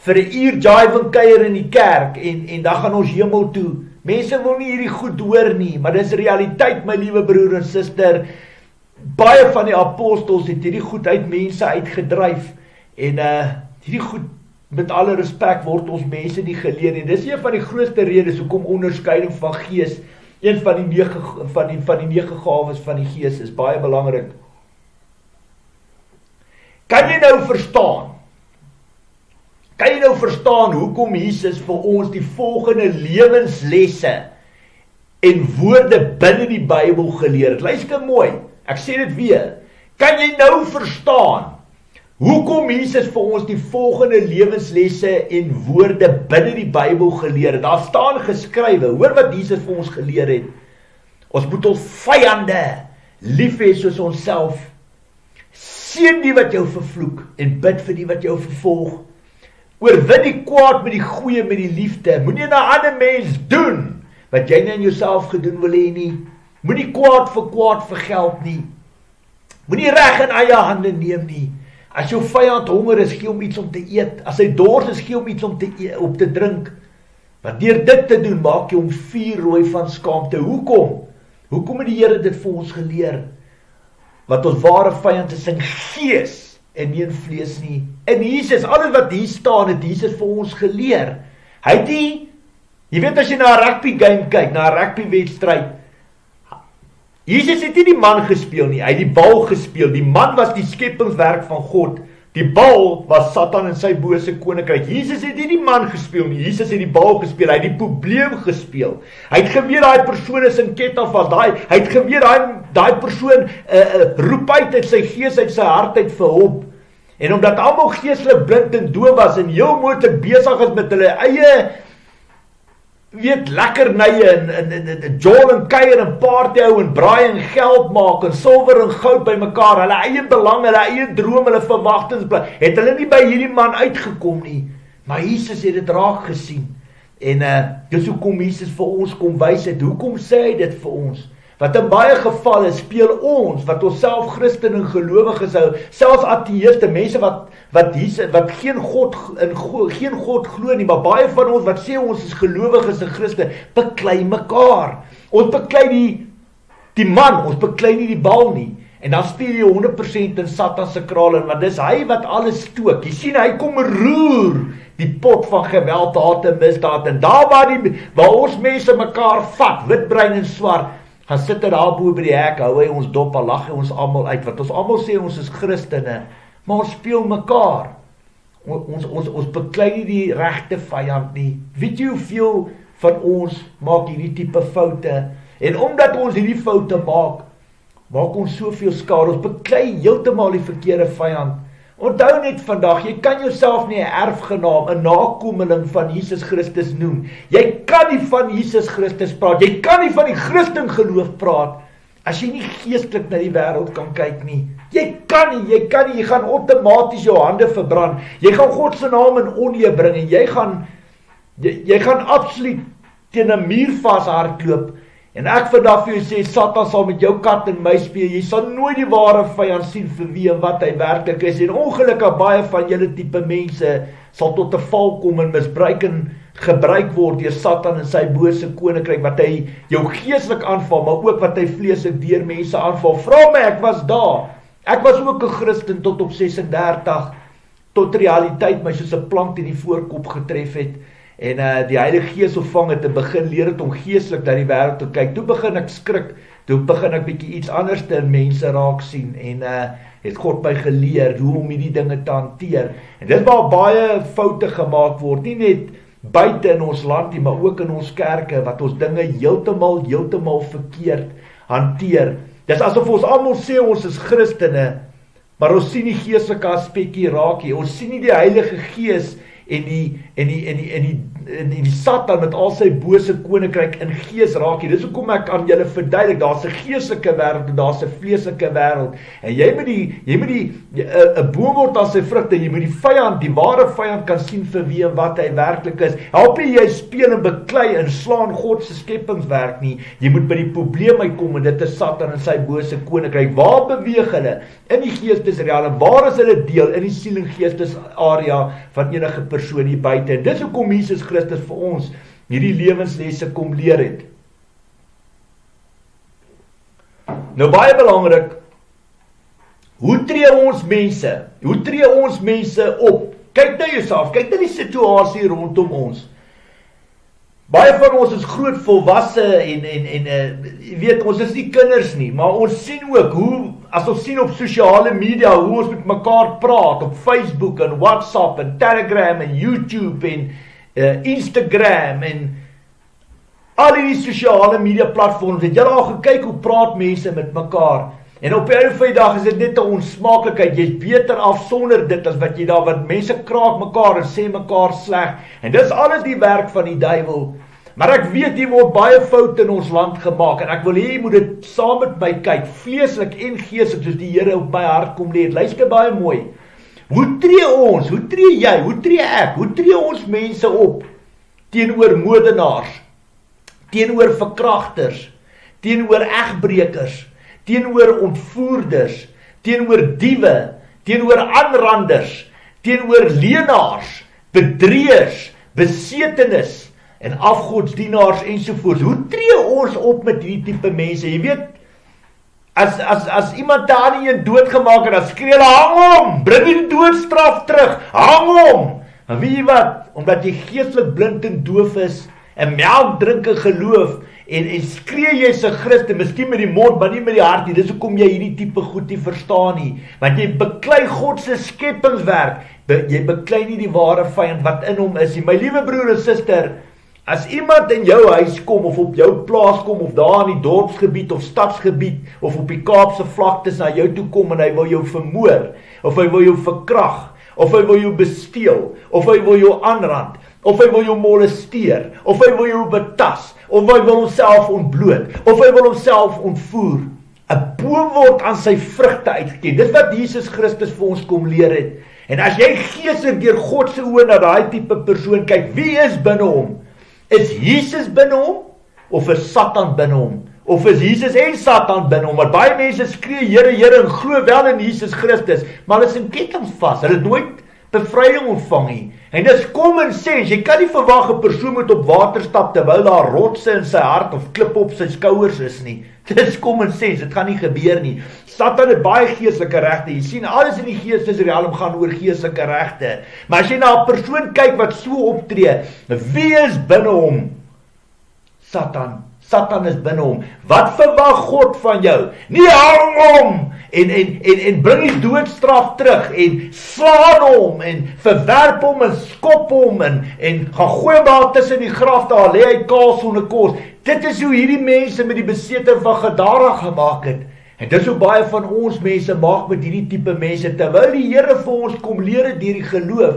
vir 'n uur jive en kuier in die kerk, en dan gaan ons hemel toe. Mense wil nie hierdie goed hoor nie, maar dis realiteit, my liewe broer en suster. Baie van die apostels het hierdie goed uit mense uitgedryf, en hierdie goed, met alle respek, word ons mense nie geleer nie. Dis een van die grootste redes hoekom onderskeiding van gees, een van die 9 gawes van die gees is baie belangrik. Kan jy nou verstaan hoekom Jesus vir ons die volgende lewenslesse en woorde binne die Bybel geleer het? Luister mooi, ek sê dit weer. Kan jy nou verstaan hoekom Jesus vir ons die volgende lewenslesse en woorde binne die Bybel geleer het? Daar staan geskrywe, hoor wat Jesus vir ons geleer het. Ons moet ons vyande lief hê soos onsself. Seën die wat jou vervloek en bid vir die wat jou vervolg. Oorwin die kwaad met die goeie, met die liefde. Moenie na ander mens doen wat jy nie in jouself gedoen wil hê nie. Moenie kwaad vergeld nie. Moenie reg in eie hande neem nie. As jou vyand honger is, gee hom iets om te eet. As hy dors is, gee hom iets om te drink. Want deur dit te doen, maak jy hom vuurrooi van skaamte. Hoekom? Hoekom het die Here dit vir ons geleer? Want ons ware vyand is in gees en nie in vlees nie. En Jesus, alles wat hier staan, het Jesus vir ons geleer. Hy het die, jy weet as jy na 'n rugby game kyk, na 'n rugby wedstryd, Jesus het nie die man gespeel nie, hy het die bal gespeel. Die man was die skepingswerk van God. Die bal was Satan en sy bose koninkryk. Jesus het nie die man gespeel nie, Jesus het die bal gespeel, hy het die probleem gespeel. Hy het geweet daai persoon is in ketting vas, hy het geweet daai persoon roep uit sy gees, uit sy hart uit vir hulp. En omdat almal geestelik blind en doof was en heel moontlik besig is met hulle eie lekkernye en jol en kuier en party hou en braai en geld maak en silwer en goud by mekaar, hulle eie belang, hulle eie droom, hulle verwagtings, het hulle nie by hierdie man uitgekom nie, maar Jesus het dit raak gesien, en dis hoekom Jesus vir ons kom wys het. Hoekom sê hy dit vir ons? Wat in baie gevalle speel ons, wat ons self Christen en gelowiges hou, selfs ateïste, mense wat geen God glo nie, maar baie van ons wat sê ons is gelowiges en Christen, beklei mekaar. Ons beklei die man, ons beklei nie die bal nie. En dan speel jy 100% in Satan se kraal in, want dis hy wat alles stook. Jy sien, hy kom roer die pot van geweld, haat en misdaad. En daar waar ons mense mekaar vat, witbruin en swart, gaan sit hy daar bo by die hek, hou hy ons dop, al lag hy ons almal uit, want ons almal sê ons is Christene, maar ons speel mekaar. Ons beklei nie die regte vyand nie. Weet jy hoeveel van ons maak hierdie tipe foute? En omdat ons hierdie foute maak ons soveel skade. Ons beklei heeltemal die verkeerde vyand. Onthou net vandag, jy kan jouself nie 'n erfgenaam, 'n nakomeling van Jesus Christus noem. Jy kan nie van Jesus Christus praat. Jy kan nie van die Christen geloof praat as jy nie geestelik na die wêreld kan kyk nie. Jy kan nie, jy gaan outomaties jou hande verbrand. Jy gaan God se naam in oneer bring en jy gaan absoluut teen 'n muur vashardloop. En ek vandag vir jou sê, Satan sal met jou kat en my speel. Jy sal nooit die ware vyand sien vir wie en wat hy werklik is. En ongelukkig baie van julle tipe mense sal tot 'n val kom en misbruik en gebruik word deur Satan en sy bose koninkryk, wat hy jou geestelik aanval, maar ook wat hy vleeslik deur mense aanval. Vra my, ek was daar. Ek was ook 'n Christen tot op 36, tot realiteit my soos 'n plank in die voorkop getref het. En die Heilige Gees ontvang het en begin leer het om geestelik na die wêreld te kyk. Toe begin ek skrik, toe begin ek bietjie iets anders in mense raak sien. En het God my geleer hoe om hierdie dinge te hanteer. En dit waar baie foute gemaak word, nie net buite in ons land nie, maar ook in ons kerke, wat ons dinge heeltemal verkeerd hanteer. Dis asof ons almal sê ons is Christene, maar ons sien die geestelike aspekkie raak hier. Ons sien nie die Heilige Gees en die Satan met al sy bose koninkryk in gees raak hier. Dis hoekom ek aan julle verduidelik, daar's 'n geestelike wêreld en daar's 'n vleeslike wêreld. En jy moet 'n boom word aan sy vrugte. Jy moet die vyand, die ware vyand kan sien vir wie en wat hy werklik is. Help nie jy speel en beklei en slaan God se skepingswerk nie. Jy moet by die probleem uitkom en dit is Satan en sy bose koninkryk. Waar beweeg hulle? In die geestesrealm. Waar is hulle deel? In die siel en geestes area van enige persoon hier buite. En dis hoekom Jesus Christus vir ons hierdie lewenslesse kom leer het. Nou baie belangrik, hoe tree ons mense op? Kyk na jouself, kyk na die situasie rondom ons. Baie van ons is groot volwasse en jy weet, ons is nie kinders nie, maar ons sien ook hoe, as ons sien op sosiale media, hoe ons met mekaar praat, op Facebook en WhatsApp en Telegram en YouTube en Instagram en al die sosiale media platforms. Het jy al gekyk hoe praat mense met mekaar? En op die einde van die dag is dit net 'n onsmaaklikheid. Jy's beter af sonder dit as wat jy daar, want mense kraak mekaar en sê mekaar sleg. En dis alles die werk van die duiwel. Maar ek weet hier word baie foute in ons land gemaak en ek wil hê jy moet dit saam met my kyk, vleeslik en geestelik, soos die Here op my hart kom lê. Luister baie mooi. Hoe tree ons, hoe tree jy, hoe tree ek, hoe tree ons mense op teenoor moordenaars, teenoor verkragters, teenoor egbreekers, teenoor ontvoerders, teenoor diewe, teenoor aanranders, teenoor leenaars, bedrieërs, besetenis en afgodsdienaars ensovoorts? Hoe tree ons op met hierdie tipe mense? Jy weet, as iemand daar nie een doodgemaak het, dan skree hulle, hang hom, bring die doodstraf terug, hang hom. En weet jy wat, omdat jy geestelik blind en doof is, en melk drink en geloof, en skree jy se Christen, miskien met die mond, maar nie met die hart nie. Dis hoekom jy hierdie tipe goed nie verstaan nie. Want jy beklei God se skepingswerk, jy beklei nie die ware vyand wat in hom is nie. My liewe broer en suster, as iemand in jou huis kom, of op jou plaas kom, of daar in die dorpsgebied, of stadsgebied, of op die Kaapse vlaktes na jou toe kom, en hy wil jou vermoor, of hy wil jou verkrag, of hy wil jou besteel, of hy wil jou aanrand, of hy wil jou molesteer, of hy wil jou betas, of hy wil homself ontbloot, of hy wil homself ontvoer. 'n Boom word aan sy vrugte uitgeken. Dis wat Jesus Christus vir ons kom leer het. En as jy geestelik deur God se oë na daai tipe persoon kyk, wie is binne hom? Is Jesus binne hom? Of is Satan binne hom? Of is Jesus en Satan binne hom? Want baie mense skree, Here, Here, en glo wel in Jesus Christus, maar hulle is in kettinge vas. Hulle het nooit bevryding ontvang nie. En dis common sense, jy kan nie verwag 'n persoon moet op water stap terwyl daar rotse in sy hart of klippe op sy skouers is nie. Dis common sense, dit gaan nie gebeur nie. Satan het baie geestelike regte. Jy sien, alles in die geestesrealm gaan oor geestelike regte. Maar as jy na 'n persoon kyk wat so optree, wie is binne hom? Satan. Satan is binne hom. Wat verwag God van jou? Nie hang hom en bring die doodstraf terug en slaan hom en verwerp hom en skop hom en gaan gooi hom daar tussen die graf, daar lê hy kaal sonder kos. Dit is hoe hierdie mense met die besete van Gadara gemaak het. En dis hoe baie van ons mense maak met hierdie tipe mense, terwyl die Here vir ons kom leer het deur die geloof.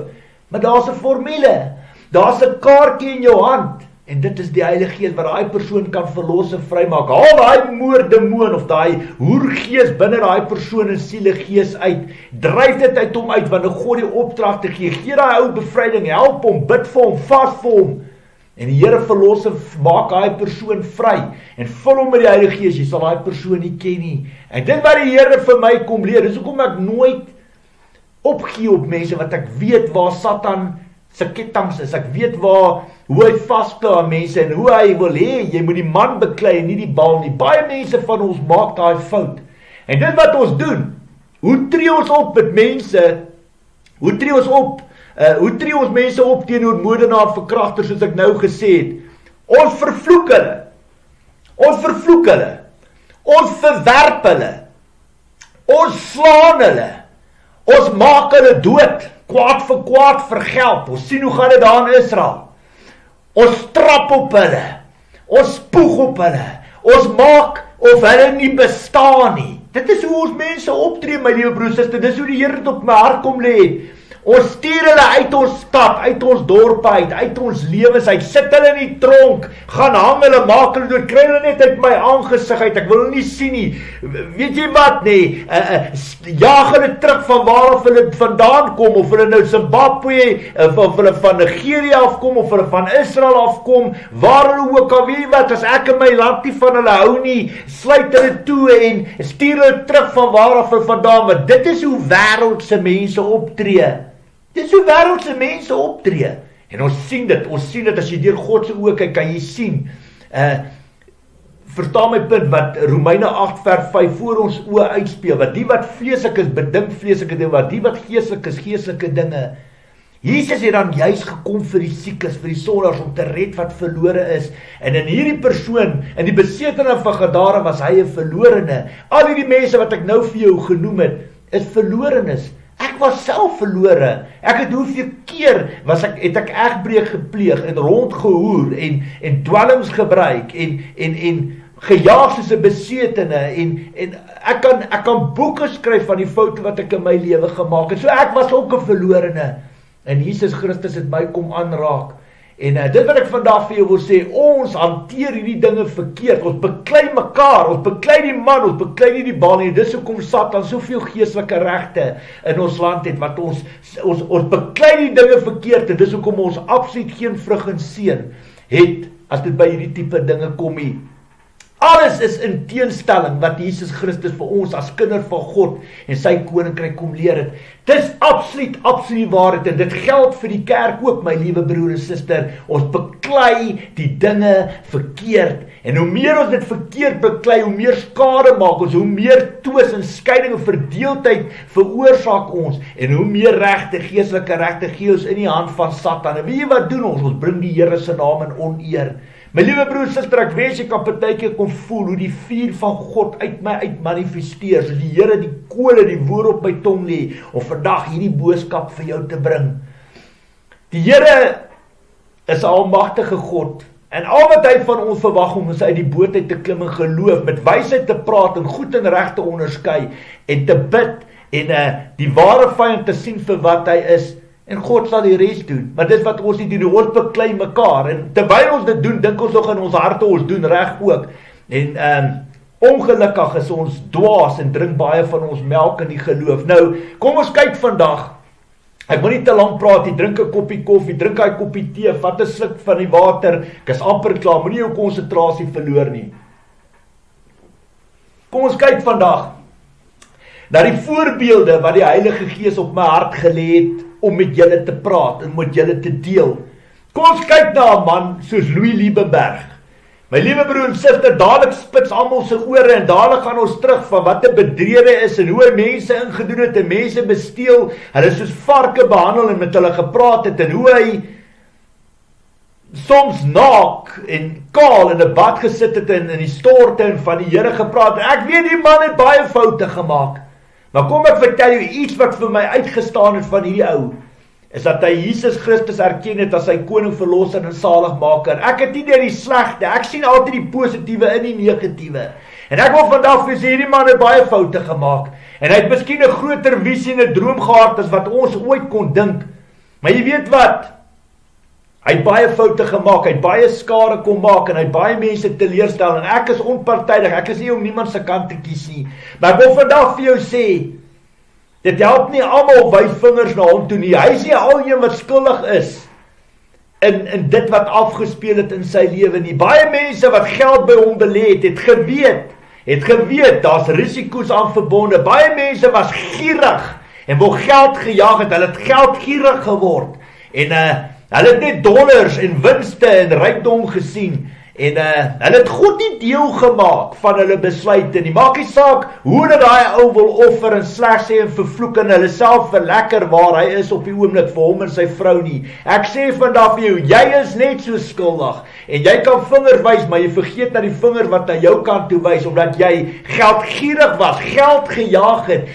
Maar daar's 'n formule. Daar's 'n kaartjie in jou hand. En dit is die Heilige Gees wat daai persoon kan verlos en vrymaak. Haal daai moordemoon of daai hoergees binne daai persoon en sielegees uit. Dryf dit uit hom uit wanneer God die opdrag te gee. Gee daai ou bevryding, help hom, bid vir hom, vas vir hom. En die Here verlos en maak daai persoon vry. En vul hom met die Heilige Gees. Jy sal daai persoon nie ken nie. En dit wat die Here vir my kom leer, dis hoekom ek nooit opgee op mense wat ek weet waar Satan se ketTINGs is. Ek weet hoe hy vasklou aan mense en hoe hy wil hê jy moet die man beklei en nie die bal nie. Baie mense van ons maak daai fout. En dit wat ons doen, hoe tree ons op met mense? Hoe tree ons mense op teenoor moordenaar, verkragters, soos ek nou gesê het? Ons vervloek hulle. Ons vervloek hulle. Ons verwerp hulle. Ons slaan hulle. Ons maak hulle dood. Kwaad vir kwaad vergeld. Ons sien hoe gaan dit daar in Israel. Ons trap op hulle. Ons spoeg op hulle. Ons maak of hulle nie bestaan nie. Dit is hoe ons mense optree, my liewe broers en susters. Dis hoe die Here dit op my hart kom lê. Ons stuur hulle uit ons stad, uit ons dorpe uit ons lewens uit. Sit hulle in die tronk, gaan hang hulle, maak hulle dood, kry hulle net uit my aangesig uit. Ek wil hulle nie sien nie. Weet jy wat nie? Jaag hulle terug van waar of hulle vandaan kom, of hulle nou Zimbabwe, of hulle van Nigeria afkom, of hulle van Israel afkom, waar hulle ook al, weet jy wat, as ek in my land nie van hulle hou nie, sluit hulle toe en stuur hulle terug van waar of hulle vandaan, want dit is hoe wêreldse mense optree. Dit is hoe wêreldse mense optree. En ons sien dit as jy deur God se oë kyk, kan jy sien. Verstaan my punt wat Romeine 8 vers 5 voor ons oë uitspeel, wat die wat vleeslik is, bedink vleeslike dinge, wat die wat geestelik is, geestelike dinge. Jesus het dan juis gekom vir die siekes, vir die sondaars, om te red wat verlore is. En in hierdie persoon, in die besetene van Gadara, was hy 'n verlorene. Al hierdie mense wat ek nou vir jou genoem het, is verlorenes. Ek was self verlore. Ek het hoeveel keer het ek egbreek gepleeg en rondgehoer en dwelms gebruik en gejaag soos 'n besetene en ek kan boeke skryf van die foute wat ek in my lewe gemaak het. So ek was ook 'n verlorene. En Jesus Christus het my kom aanraak. En dit wat ek vandag vir jou wil sê, ons hanteer hierdie dinge verkeerd. Ons beklei mekaar, ons beklei die man, ons beklei nie die bal nie. Dis hoekom Satan soveel geestelike regte in ons land het, wat ons beklei die dinge verkeerd en dis hoekom ons absoluut geen vrug en seën het as dit by hierdie tipe dinge kom nie. Alles is in teenstelling wat Jesus Christus vir ons as kinders van God en sy koninkryk kom leer het. Dis absoluut waarheid en dit geld vir die kerk ook, my liewe broer en suster. Ons beklei die dinge verkeerd en hoe meer ons dit verkeerd beklei, hoe meer skade maak ons, hoe meer twis en skeiding en verdeeldheid veroorsaak ons en hoe meer regte, geestelike regte gee ons in die hand van Satan. En weet jy wat doen ons? Ons bring die Here se naam in oneer. My liewe broer, suster, ek wens jy kan partykeer kon voel hoe die vuur van God uit my uit manifesteer, soos die Here die kole, die woord op my tong lê, om vandag hierdie boodskap vir jou te bring. Die Here is 'n almagtige God, en al wat hy van ons verwag om is uit die boot uit te klim en geloof, met wysheid te praat en goed en reg te onderskei, en te bid, en die ware vyand te sien vir wat hy is, en God sal die res doen. Maar dit wat ons nie doen, ons beklei mekaar. En terwyl ons dit doen, dink ons nog in ons harte, ons doen reg ook. En ongelukkig is ons dwaas en drink baie van ons melk in die geloof. Nou, kom ons kyk vandag. Ek wil nie te lank praat nie, drink 'n koppie koffie, drink 'n koppie tee, vat 'n sluk van die water. Ek is amper klaar, moenie jou konsentrasie verloor nie. Kom ons kyk vandag. na die voorbeelde wat die Heilige Gees op my hart gelê het om met julle te praat en met julle te deel. Kom ons kyk na 'n man soos Louis Liebenberg. My liewe broer en suster, dadelik spits almal se ore en dadelik gaan ons terug van wat 'n bedrede is en hoe hy mense ingedoen het en mense besteel, hulle soos varke behandel en met hulle gepraat het en hoe hy soms naak en kaal in 'n bad gesit het en in die storte en van die Here gepraat. Ek weet die man het baie foute gemaak. Maar kom ek vertel jou iets wat vir my uitgestaan het van hierdie ou, is dat hy Jesus Christus erken het as sy koning, verlosser en saligmaker. Ek het nie deur die slegte, ek sien altyd die positiewe in die negatiewe. En ek wil vandag vir sê, hierdie man het baie foute gemaak. En hy het miskien 'n groter visie en 'n droom gehad as wat ons ooit kon dink. Maar jy weet wat? Hy het baie foute gemaak, hy het baie skade kom maak en hy het baie mense teleurstel en ek is onpartydig, ek is nie om niemand se kant te kies nie. Maar ek wil vandag vir jou sê, dit help nie almal wys vingers na hom toe nie. Hy is nie al een wat skuldig is in dit wat afgespeel het in sy lewe nie. Baie mense wat geld by hom belê het, het geweet daar's risiko's aan verbonde. Baie mense was gierig en wou geld gejaag het. Hulle het geldgierig geword en hulle het net dollars en winste en rykdom gesien. En hulle het God nie deel gemaak van hulle besluite nie. Maak nie saak hoe dat daai ou wil offer en sleg sê en vervloek en hulle self verlekker waar hy is op die oomblik vir hom en sy vrou nie. Ek sê vandag vir jou, jy is net so skuldig. En jy kan vinger wys, maar jy vergeet dat die vinger wat na jou kant toe wys, omdat jy geldgierig was, geld gejaag het,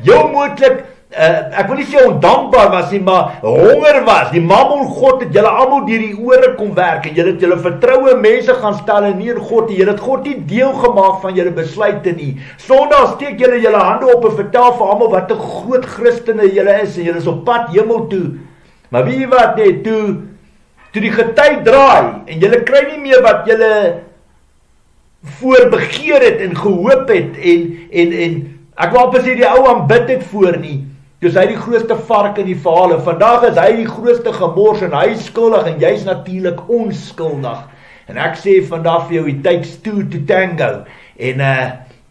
jou moontlik ek wil nie sê ondankbaar was nie, maar honger was. Die mammon God het julle almal deur die ore kom werk en julle het julle vertroue mense gaan stel en nie in God nie. Julle het God nie deel gemaak van julle besluite nie. Sondag steek julle hande op en vertel vir almal wat 'n groot Christene julle is en julle is op pad hemel toe. Maar weet jy wat net, toe die gety draai en julle kry nie meer wat julle voorbegeer het en gehoop het en ek wil amper sê die ou aanbid het voor nie. Dus hy die grootste vark in die verhaal en vandag is hy die grootste gemors en hy is skuldig en jy is natuurlik onskuldig. En ek sê vandag vir jou, it takes two to tango. En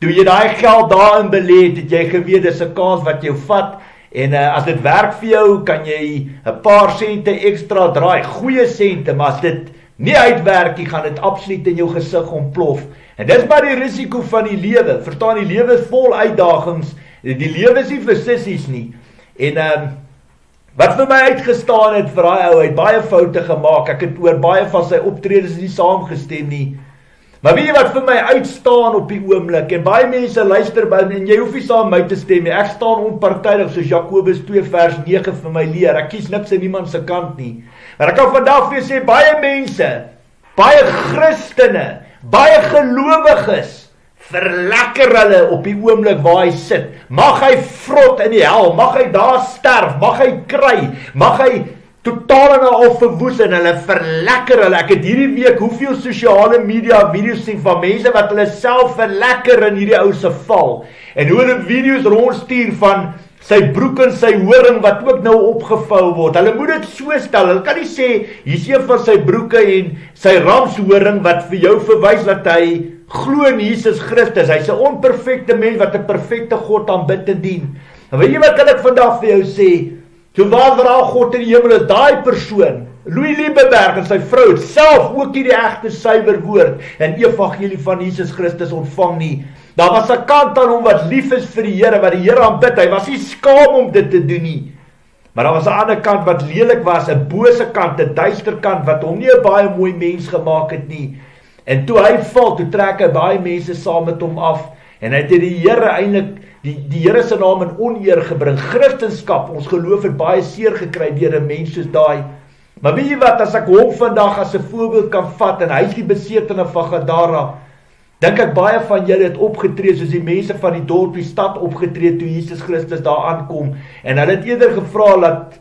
toe jy daai geld daarin belê het, het jy geweet dis 'n kans wat jou vat. En as dit werk vir jou, kan jy 'n paar sente ekstra draai, goeie sente, maar as dit nie uitwerk nie, gaan dit absoluut in jou gesig ontplof. En dis maar die risiko van die lewe. Verstaan, die lewe is vol uitdagings. Die lewe is nie vir sissies nie. En wat vir my uitgestaan het vir daai ou, hy het baie foute gemaak. Ek het oor baie van sy optredes nie saamgestem nie. Maar weet jy wat vir my uitstaan op die oomblik? En baie mense luister by en jy hoef nie saam my te stem nie. Ek staan onpartydig soos Jakobus 2 vers 9 vir my leer. Ek kies niks aan niemand se kant nie. Maar ek kan vandag vir jou sê, baie mense, baie Christene, baie gelowiges, verlekker hulle op die oomblik waar hy sit. Mag hy vrot in die hel, mag hy daar sterf, mag hy kry, mag hy totaal en al verwoes en hulle verlekker hulle. Ek het hierdie week hoeveel sosiale media video's sien van mense wat hulle self verlekker in hierdie ou se val. En hoe hulle video's rondstuur van sy broek en sy horing wat ook nou opgevou word. Hulle moet dit so stel. Hulle kan nie sê, hier's een van sy broeke en sy ramshoring wat vir jou verwys dat hy glo in Jesus Christus. Hy's 'n onperfekte mens wat 'n perfekte God aanbid en dien. En weet jy wat kan ek vandag vir jou sê? Toe waar God in die hemel is, daai persoon, Louis Liebenberg en sy vrou het self ook nie die egte suiwer woord en evangelie van Jesus Christus ontvang nie. Daar was 'n kant aan hom wat lief is vir die Here, wat die Here aanbid. Hy was nie skaam om dit te doen nie. Maar daar was 'n ander kant wat lelik was, 'n bose kant, 'n duister kant wat hom nie 'n baie mooi mens gemaak het nie. En toe hy val, toe trek hy baie mense saam met hom af en hy het die Here eintlik die Here se naam in oneer gebring. Christendom, ons geloof het baie seer gekry deur 'n mens soos daai. Maar weet jy wat, as ek hom vandag as 'n voorbeeld kan vat en hy is die besetene van Gadara, dink ek baie van julle het opgetree soos die mense van die dorp, die stad opgetree toe Jesus Christus daar aankom. En hulle het eerder gevra dat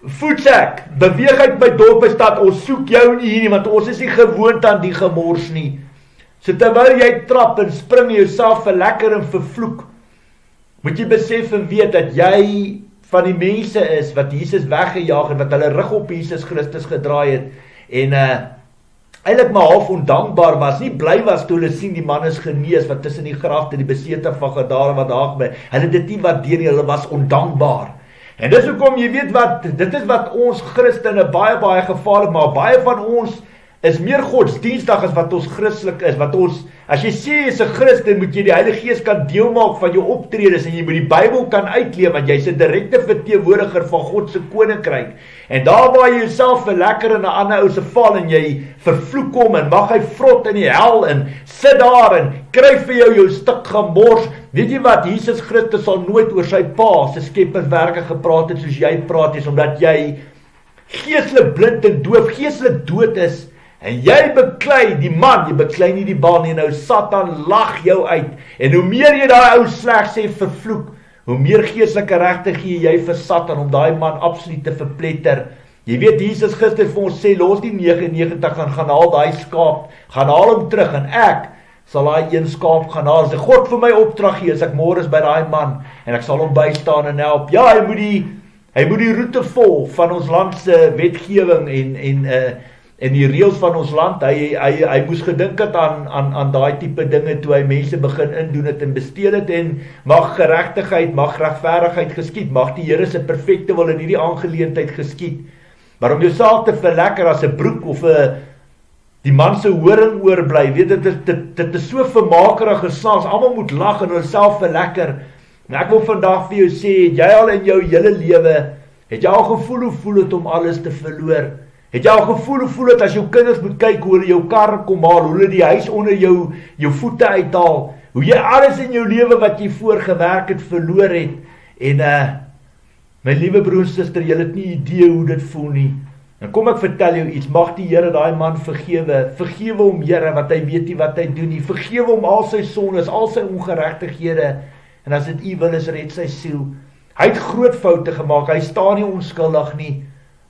voetsek, beweeg uit my dorp en stad, ons soek jou nie hier nie, want ons is nie gewoond aan die gemors nie. So terwyl jy trap en spring jouself verlekker en vervloek, moet jy besef en weet dat jy van die mense is wat Jesus weggejaag het, wat hulle rug op Jesus Christus gedraai het. En eintlik maar half ondankbaar was, nie bly was toe hulle sien die man is genees, wat tussen die grafte, die besete van Gadara wat daar gebeur, hulle dit nie waardeer nie, hulle was ondankbaar. En dis hoekom, jy weet wat, dit is wat ons Christene baie gevaarlik maak, baie van ons is meer godsdienstig as wat ons Christelik is, wat ons, as jy sê jy is 'n Christen, moet jy die Heilige Gees kan deel maak van jou optredes, en jy moet die Bybel kan uitleef, want jy is 'n direkte verteenwoordiger van God se koninkryk, en daar waar jy jouself verlekker in 'n ander ou se val, en jy vervloek hom, en mag hy vrot in die hel, en sit daar, en kry vir jou stuk gemors, weet jy wat, Jesus Christus sal nooit oor sy pa, sy skepperswerke gepraat het, soos jy praat is, omdat jy geestelik blind en doof, geestelik dood is, en jy beklei die man, jy beklei nie die baan nie, nou Satan lag jou uit, en hoe meer jy daai ou sleg sê vervloek, hoe meer geestelike regte gee jy vir Satan, om daai man absoluut te verpletter. Jy weet, Jesus Christus vir ons sê, los die 99 en gaan haal daai skaap, gaan haal hom terug, en ek sal daai een skaap gaan haal, as God vir my opdrag gee, as ek môre is by daai man, en ek sal hom bystaan en help. Ja, hy moet die roete volg van ons land se wetgewing en die reëls van ons land, hy moes gedink het aan daai tipe dinge, toe hy mense begin indoen het en besteel het, en mag geregtigheid, mag regverdigheid geskied, mag die Here se perfekte wil in hierdie aangeleentheid geskied, maar om jouself te verlekker as 'n broek, of die man se horing oorbly, weet dit is so vermakerige snaaks, almal moet lag en hulle self verlekker, en ek wil vandag vir jou sê, het jy al in jou hele lewe, het jy al gevoel hoe voel het om alles te verloor? Het jy al gevoel hoe voel het as jou kinders moet kyk hoe hulle jou kar kom haal, hoe hulle die huis onder jou voete uithaal, hoe jy alles in jou lewe wat jy voorgewerk het verloor het, en my liewe broer en suster, jy het nie idee hoe dit voel nie. En kom ek vertel jou iets, mag die Here daai man vergewe hom Here, wat hy weet nie wat hy doen nie, vergewe hom al sy sondes, al sy ongeregtighede, en as dit U wil is, red sy siel. Hy het groot foute gemaak, hy staan nie onskuldig nie,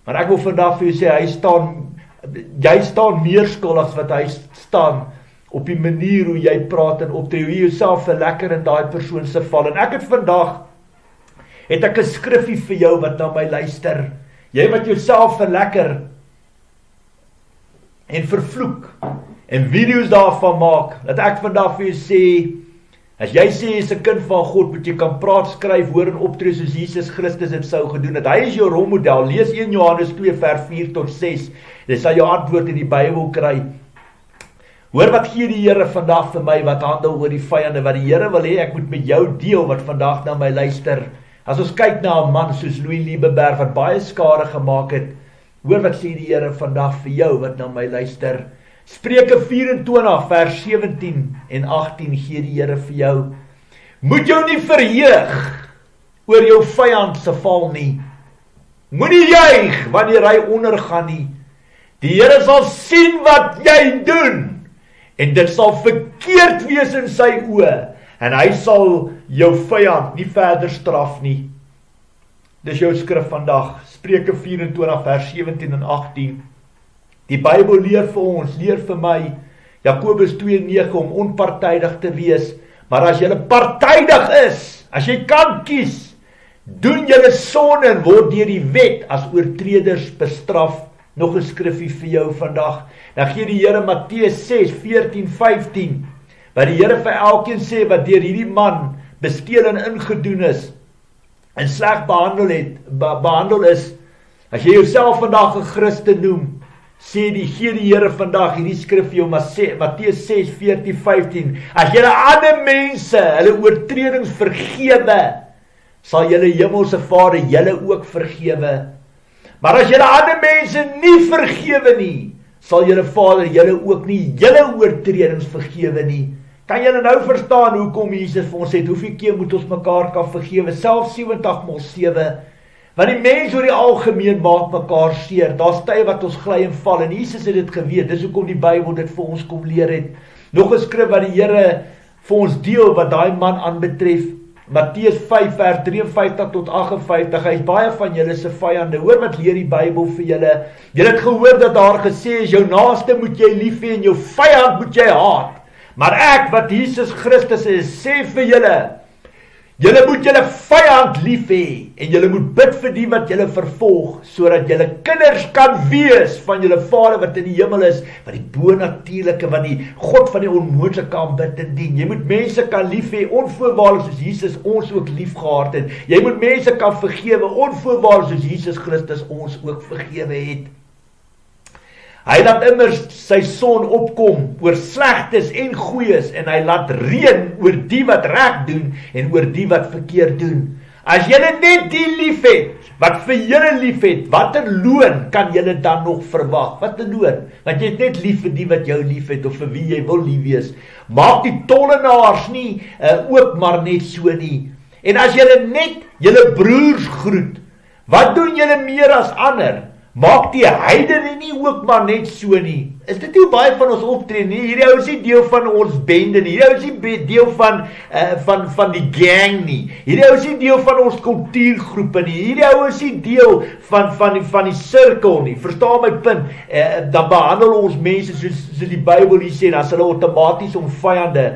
maar ek wil vandag vir jou sê, jy staan meer skuldig as wat hy staan, op die manier hoe jy praat en optree, hoe jy jouself verlekker in daai persoon se val, en ek het ek 'n skriffie vir jou wat na my luister, jy wat jouself verlekker, en vervloek, en video's daarvan maak, dat ek vandag vir jou sê, as jy sê jy is 'n kind van God, moet jy kan praat, skryf, hoor en optree soos Jesus Christus het sou gedoen het. Hy is jou rolmodel. Lees 1 Johannes 2 vers 4 tot 6. Jy sal jou antwoord in die Bybel kry. Hoor wat gee die Here vandag vir my, wat handel oor die vyande, wat die Here wil hê ek moet met jou deel, wat vandag na my luister. As ons kyk na 'n man soos Louis Liebenberg, wat baie skade gemaak het, hoor wat sê die Here vandag vir jou, wat na my luister. Spreuke 24 vers 17 en 18 gee die Here vir jou. Moet jou nie verheug oor jou vyand se val nie. Moenie juig wanneer hy ondergaan nie. Die Here sal sien wat jy doen, en dit sal verkeerd wees in sy oë, en hy sal jou vyand nie verder straf nie. Dis jou skrif vandag, Spreuke 24 vers 17 en 18. Die Bybel leer vir ons, leer vir my, Jakobus 2:9, om onpartydig te wees, maar as jy partydig is, as jy kan kies, doen julle sonde en word deur die wet as oortreders bestraf. Nog 'n skriffie vir jou vandag, dan gee die Here Matteus 6:14-15, wat die Here vir elkeen sê, wat deur hierdie man besteel en ingedoen is, en sleg behandel is, as jy jouself vandag 'n Christen noem, gee die Here vandag hierdie skrif vir jou, Matteus 6:14-15, as julle ander mense hulle oortredings vergewe, sal julle hemelse Vader julle ook vergewe. Maar as julle ander mense nie vergewe nie, sal julle Vader julle ook nie julle oortredings vergewe nie. Kan julle nou verstaan hoekom Jesus vir ons sê, hoeveel keer moet ons mekaar kan vergewe, selfs 70x7, want die mens oor die algemeen maak mekaar seer, daar's tye wat ons gly en val, en Jesus het dit geweet, dis hoekom die Bybel dit vir ons kom leer het. Nog 'n skrif wat die Here vir ons deel, wat daai man aanbetref, Matteus 5 vers 53 tot 58, hy is baie van julle se vyande. Hoor wat leer die Bybel vir julle. Julle het gehoor dat daar gesê is, jou naaste moet jy lief hê en jou vyand moet jy haat. Maar ek, wat Jesus Christus is, sê vir julle, Julle moet julle vyand lief hê en julle moet bid vir die wat julle vervolg, sodat julle kinders kan wees van julle Vader wat in die hemel is, wat die bonatuurlike, wat die God van die onmoontlike kan bid en dien. Jy moet mense kan lief hê onvoorwaardelik soos Jesus ons ook lief gehad het. Jy moet mense kan vergewe onvoorwaardelik soos Jesus Christus ons ook vergewe het. Hy laat immers sy son opkom oor slegtes en goeies en hy laat reën oor die wat reg doen en oor die wat verkeerd doen. As julle net die lief het, wat vir julle lief het, watter loon kan julle dan nog verwag? Wat 'n loon? Want jy het net lief vir die wat jou lief het of vir wie jy wil lief wees. Maak die tollenaars nie ook maar net so nie. En as julle net julle broers groet, wat doen julle meer as ander? Maak die heidene nie ook maar net so nie. Is dit nie hoe baie van ons optree nie? Hierdie ou is nie deel van ons bende nie. Hierdie ou is nie deel van die gang nie. Hierdie ou is nie deel van ons kultuurgroepe nie. Hierdie ou is nie deel van die sirkel nie. Verstaan my punt? Dan behandel ons mense soos die Bybel hier sê, dan is hulle outomaties ons vyande.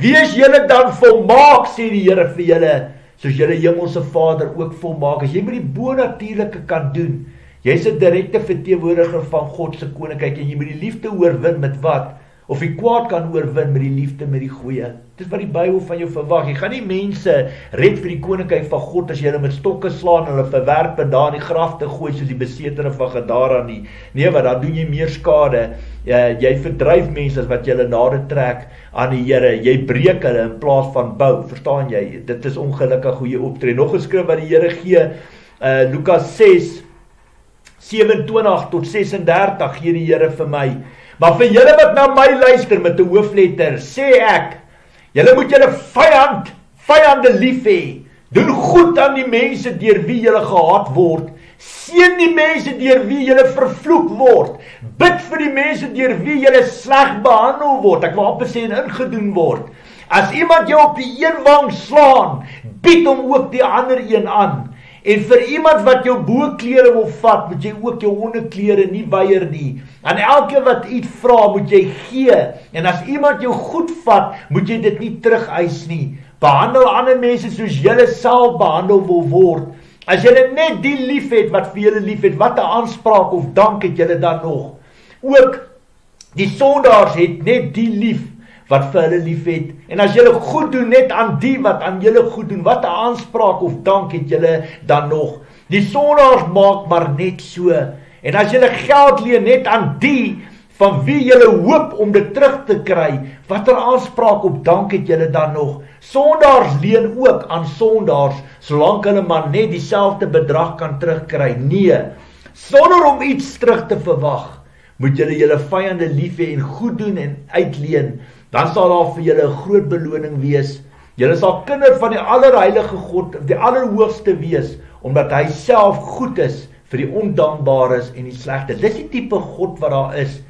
Wees julle dan volmaak, sê die Here vir julle, soos julle hemelse Vader ook volmaak. As jy met die bonatuurlike kan doen, jy's 'n direkte verteenwoordiger van God se koninkryk en jy moet die liefde oorwin met wat? Of die kwaad kan oorwin met die liefde met die goeie. Dis wat die Bybel van jou verwag. Jy gaan nie mense red vir die koninkryk van God as jy hulle met stokke slaan en hulle verwerp en daar in die graf te gooi soos die besetene van Gadara nie. Nee, want dan doen jy meer skade. Jy verdryf mense as wat jy hulle nader trek aan die Here. Jy breek hulle in plaas van bou. Verstaan jy? Dit is ongelukkig hoe jy optree. Nog 'n skrif wat die Here gee, Lukas 6 27 tot 36 gee die Here vir my. Maar vir julle wat na my luister met 'n hoofletter, sê ek, julle moet julle vyande lief hê. Doen goed aan die mense deur wie julle gehaat word. Seën die mense deur wie julle vervloek word. Bid vir die mense deur wie julle sleg behandel word. Ek wil amper sê en ingedoen word. As iemand jou op die een wang slaan, bied hom ook die ander een aan. En vir iemand wat jou boklere wil vat, moet jy ook jou onderklere nie weier nie. Aan elke wat iets vra, moet jy gee. En as iemand jou goed vat, moet jy dit nie terugeis nie. Behandel ander mense soos julle self behandel wil word. As julle net die lief het wat vir julle lief het, wat 'n aanspraak of dank het julle dan nog? Ook die sondaars het net die lief wat vir hulle lief het. En as julle goed doen net aan die wat aan julle goed doen, wat 'n aanspraak of dank het julle dan nog? Die sondaars maak maar net so. En as julle geld leen net aan die van wie julle hoop om dit terug te kry, watter aanspraak op dank het julle dan nog? Sondaars leen ook aan sondaars, solank hulle maar net dieselfde bedrag kan terugkry. Nee, sonder om iets terug te verwag, moet julle julle vyande lief hê en goed doen en uitleen. Dan sal daar vir julle 'n groot beloning wees. Julle sal kinders van die allerheilige God, die allerhoogste wees, omdat hy self goed is vir die ondankbares en die slegte. Dis die tipe God wat daar is.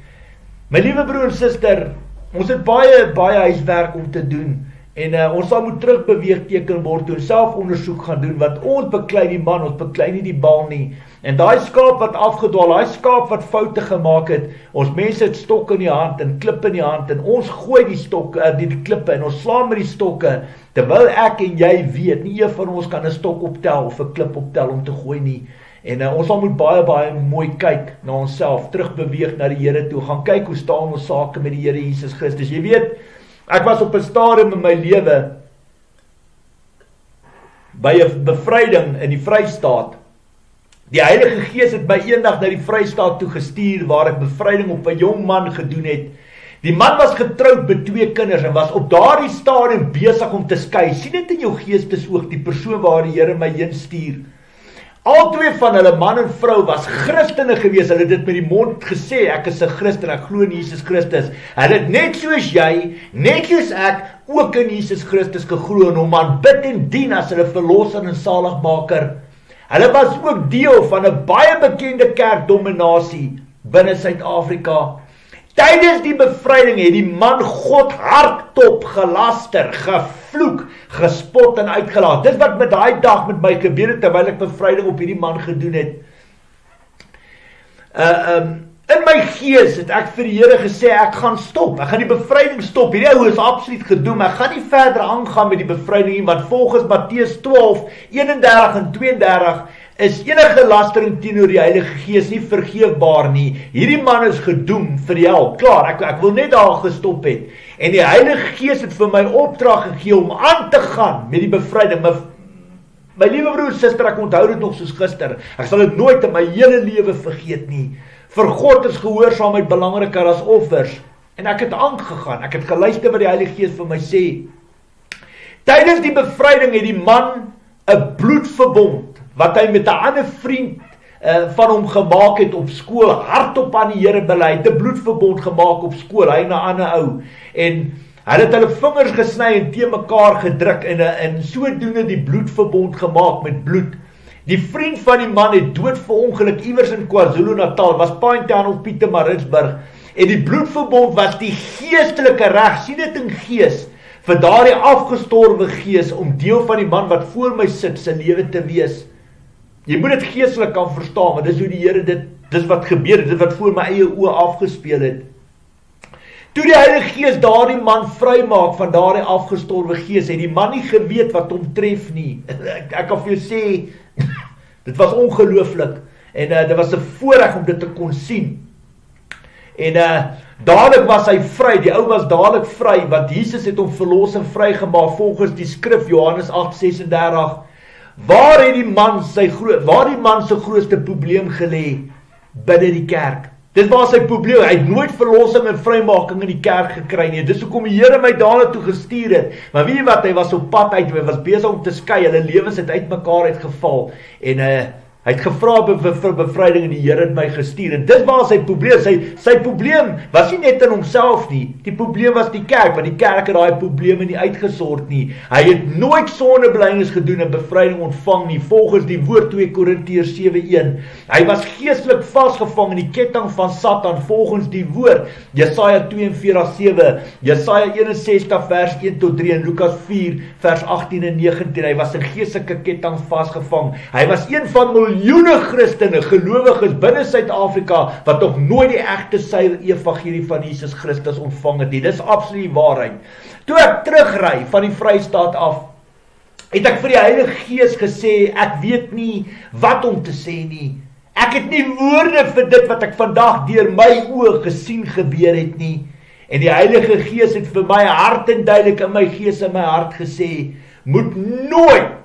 My liewe broer en suster, ons het baie huiswerk om te doen. En ons sal moet terugbeweeg tekenbord toe, selfondersoek gaan doen, wat ons beklei die man, ons beklei nie die bal nie. En daai skaap wat afgedwaal, daai skaap wat foute gemaak het, ons mense het stokke in die hand en klippe in die hand, en ons gooi die stokke, die klippe, en ons slaan met die stokke, terwyl ek en jy weet, nie een van ons kan 'n stok optel of 'n klip optel om te gooi nie. En ons sal moet baie mooi kyk na onsself, terugbeweeg na die Here toe, gaan kyk hoe staan ons sake met die Here Jesus Christus. Jy weet, ek was op 'n stadium in my lewe by 'n bevryding in die Vrystaat. Die Heilige Gees het my eendag na die Vrystaat toe gestuur waar ek bevryding op 'n jong man gedoen het. Die man was getroud met 2 kinders en was op daardie stadium besig om te skei. Sien dit in jou geestesoog, die persoon waar die Here my heen stuur. Al 2 van hulle, man en vrou, was Christene gewees. Hulle het dit met die mond gesê, ek is 'n Christen, ek glo in Jesus Christus. Hulle het net soos jy, net soos ek, ook in Jesus Christus geglo en hom aanbid en dien as hulle verlosser en saligmaker. Hulle was ook deel van 'n baie bekende kerkdominasie binne Suid-Afrika. Tydens die bevryding het die man God hardop gelaster, gevloek, gespot en uitgelaat. Dis wat met daai dag met my gebeur het terwyl ek bevryding op hierdie man gedoen het. In my gees het ek vir die Here gesê, ek gaan stop, ek gaan die bevryding stop, hierdie ou is absoluut gedoem, ek gaan nie verder aangaan met die bevryding nie, want volgens Matteus 12, 31 en 32, is enige lastering teenoor die Heilige Gees nie vergeefbaar nie. Hierdie man is gedoem vir die hel. Klaar, ek wil net daar gestop het. En die Heilige Gees het vir my opdrag gegee om aan te gaan met die bevryding. My liewe broer, suster, ek onthou dit nog soos gister. Ek sal dit nooit in my hele lewe vergeet nie. Vir God is gehoorsaamheid belangriker as offers. En ek het aangegaan. Ek het geluister wat die Heilige Gees vir my sê. Tydens die bevryding het die man 'n bloedverbond wat hy met 'n ander vriend van hom gemaak het op skool, hardop aan die Here bely, het 'n bloedverbond gemaak op skool, hy en 'n ander ou. En hulle het hulle vingers gesny en teen mekaar gedruk en sodoende die bloedverbond gemaak met bloed. Die vriend van die man het dood verongeluk iewers in KwaZulu-Natal, was Pinetown of Pietermaritzburg. En die bloedverbond was die geestelike reg, sien dit in gees, vir daardie afgestorwe gees om deel van die man wat voor my sit se lewe te wees. Jy moet dit geestelik kan verstaan, want dis hoe die Here dis wat gebeur het, dit wat voor my eie oë afgespeel het. Toe die Heilige Gees daardie man vrymaak van daardie afgestorwe gees, het die man nie geweet wat hom tref nie. Ek kan vir jou sê, dit was ongelooflik, en dit was 'n voorreg om dit te kon sien. En dadelik was hy vry, die ou was dadelik vry, want Jesus het hom verlos en vrygemaak volgens die skrif Johannes 8:36. Waar het die man se grootste probleem gelê? Binne die kerk. Dit was sy probleem. Hy het nooit verlossing en vrymaking in die kerk gekry nie. Dis hoekom die Here my daarna toe gestuur het. Maar weet jy wat, hy was op pad uit, hy was besig om te skei, hulle lewens het uitmekaar uitgeval. En hy het gevra vir bevryding en die Here het my gestuur. En dis waar sy probleem, sy probleem was nie net in homself nie. Die probleem was die kerk, want die kerk het daai probleme nie uitgesort nie. Hy het nooit sondebelydenis gedoen en bevryding ontvang nie, volgens die woord 2 Korintiërs 7:1. Hy was geestelik vasgevang in die ketting van Satan, volgens die woord Jesaja 42:7, Jesaja 61 vers 1 tot 3 en Lukas 4 vers 18 en 19. Hy was in geestelike ketting vasgevang. Hy was een van miljoene Christene, gelowiges binne Suid-Afrika, wat nog nooit die egte suiwer evangelie van Jesus Christus ontvang het nie. Dis absoluut die waarheid. Toe ek terugry van die Vrystaat af, het ek vir die Heilige Gees gesê, ek weet nie wat om te sê nie. Ek het nie woorde vir dit wat ek vandag deur my oë gesien gebeur het nie. En die Heilige Gees het vir my hart en duidelik in my gees en my hart gesê, moet nooit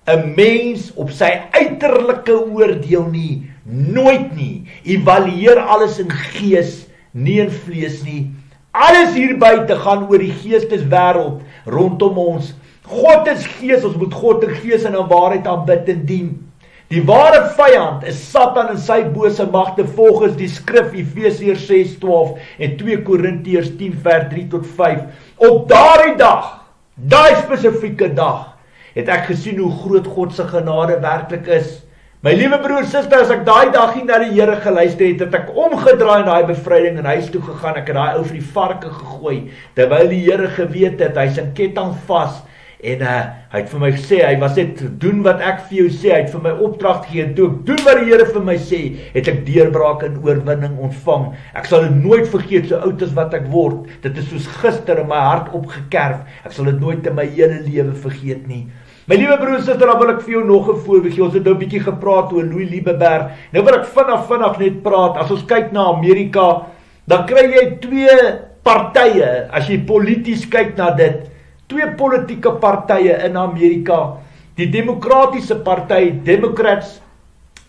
'n mens op sy uiterlike oordeel nie, nooit nie. Evalueer alles in gees, nie in vlees nie. Alles hier buite gaan oor die geesteswêreld rondom ons. God is gees, ons moet God in gees en in waarheid aanbid en dien. Die ware vyand is Satan en sy bose magte volgens die skrif Efesiërs 6:12 en 2 Korintiërs 10 vers 3 tot 5. Op daardie dag, daai spesifieke dag, het ek gesien hoe groot God se genade werklik is. My liewe broer en suster, as ek daai dag nie na die Here geluister het ek omgedraai in daai bevryding en huis toe gegaan, ek het daai ou vir die varke gegooi, terwyl die Here geweet het, hy's in ketting vas, en hy het vir my gesê, hy was net, doen wat ek vir jou sê, hy het vir my opdrag gegee, toe ek doen wat die Here vir my sê, het ek deurbraak en oorwinning ontvang. Ek sal dit nooit vergeet, so oud as wat ek word, dit is soos gister in my hart opgekerf, ek sal dit nooit in my hele lewe vergeet nie. My liewe broer en suster, dan wil ek vir jou nog 'n voorbeeld gee. Ons het nou 'n bietjie gepraat oor Louis Liebenberg. Nou wil ek vinnig net praat. As ons kyk na Amerika, dan kry jy twee partye, as jy polities kyk na dit, twee politieke partye in Amerika. Die Demokratiese Party, Democrats,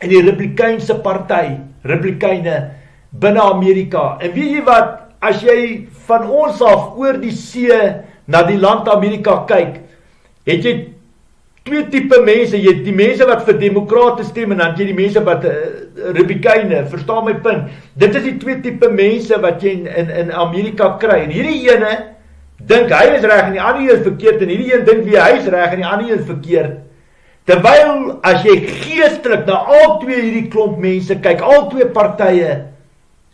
en die Republikeinse Party, Republikeine, binne Amerika. En weet jy wat, as jy van ons af oor die see na die land Amerika kyk, het jy twee tipe mense, jy het die mense wat vir demokrate stem, en dan het jy die mense wat Republikeine, verstaan my punt. Dit is die twee tipe mense wat jy in Amerika kry, en hierdie ene dink hy is reg en die ander is verkeerd, en hierdie een dink wie hy is reg en die ander is verkeerd. Terwyl as jy geestelik na al twee hierdie klomp mense kyk, al twee partye,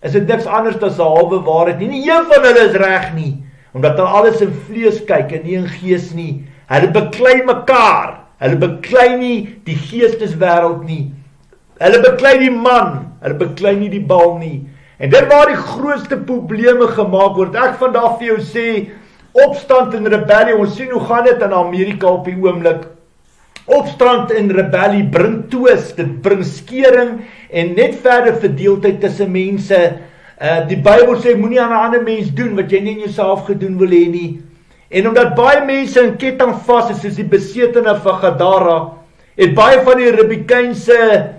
is dit niks anders as 'n halwe waarheid nie. Nie een van hulle is reg nie, omdat hulle alles in vlees kyk en nie in gees nie. Hulle beklei mekaar, hulle beklei nie die geesteswêreld nie, hulle beklei die man, hulle beklei nie die bal nie, En dit waar die grootste probleme gemaak word. Ek vandag vir jou sê, opstand en rebellie, ons sien hoe gaan dit in Amerika op die oomblik. Opstand en rebellie bring twist, dit bring skering en net verder verdeeldheid tussen mense. Die Bybel sê, moenie aan 'n ander mens doen wat jy nie in jouself gedoen wil hê nie. En omdat baie mense in ketting vas is, soos die besetene van Gadara, het baie van die Republikeinse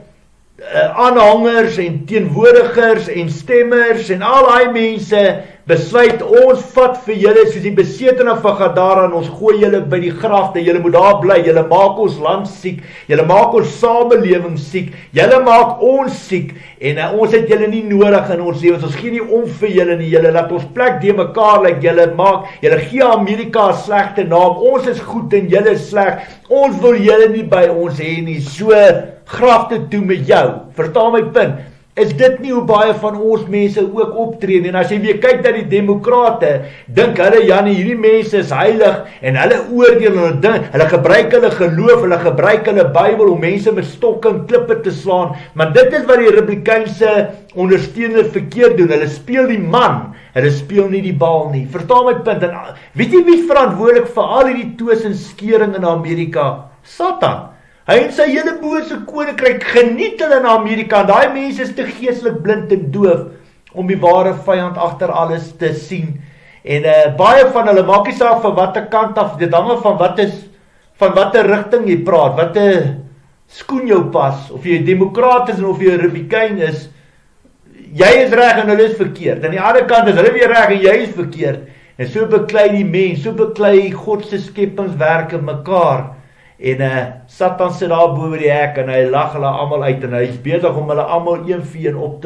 aanhangers en teenwoordigers en stemmers en al daai mense besluit, ons vat vir julle soos die besetene van Gadara en ons gooi julle by die grafte, julle moet daar bly, julle maak ons land siek, julle maak ons samelewing siek, julle maak ons siek en ons het julle nie nodig in ons lewens, ons gee nie om vir julle nie, julle laat ons plek de mekaar like, julle gee Amerika 'n slegte naam, ons is goed en julle is sleg, ons wil julle nie by ons hê nie, so grafte toe met jou, verstaan my punt? Is dit nie hoe baie van ons mense ook optree nie? En as jy weer kyk na die demokrate, dink hulle, Janie, hierdie mense is heilig, en hulle oordeel, en hulle gebruik hulle geloof, hulle gebruik hulle Bybel, om mense met stokke en klippe te slaan, maar dit is wat die Republikeinse ondersteuners verkeerd doen, hulle speel die man, hulle speel nie die bal nie, verstaan my punt, en weet jy wie verantwoordelik vir al die twis en skering in Amerika? Satan. Hy en sy hele bose koninkryk geniet hulle in Amerika, en daai mense is te geestelik blind en doof, om die ware vyand agter alles te sien, en baie van hulle, maak nie saak van watter kant af, dit hang van watter rigting jy praat, watter skoen jou pas, of jy demokraat is, en of jy Republikein is, jy is reg en hulle is verkeerd, en die ander kant is hulle weer reg en jy is verkeerd, en so beklei die mens, so beklei God se skepingswerke mekaar, en Satan sit daar bo die hek en hy lag hulle almal uit en hy is besig om hulle almal een vir een op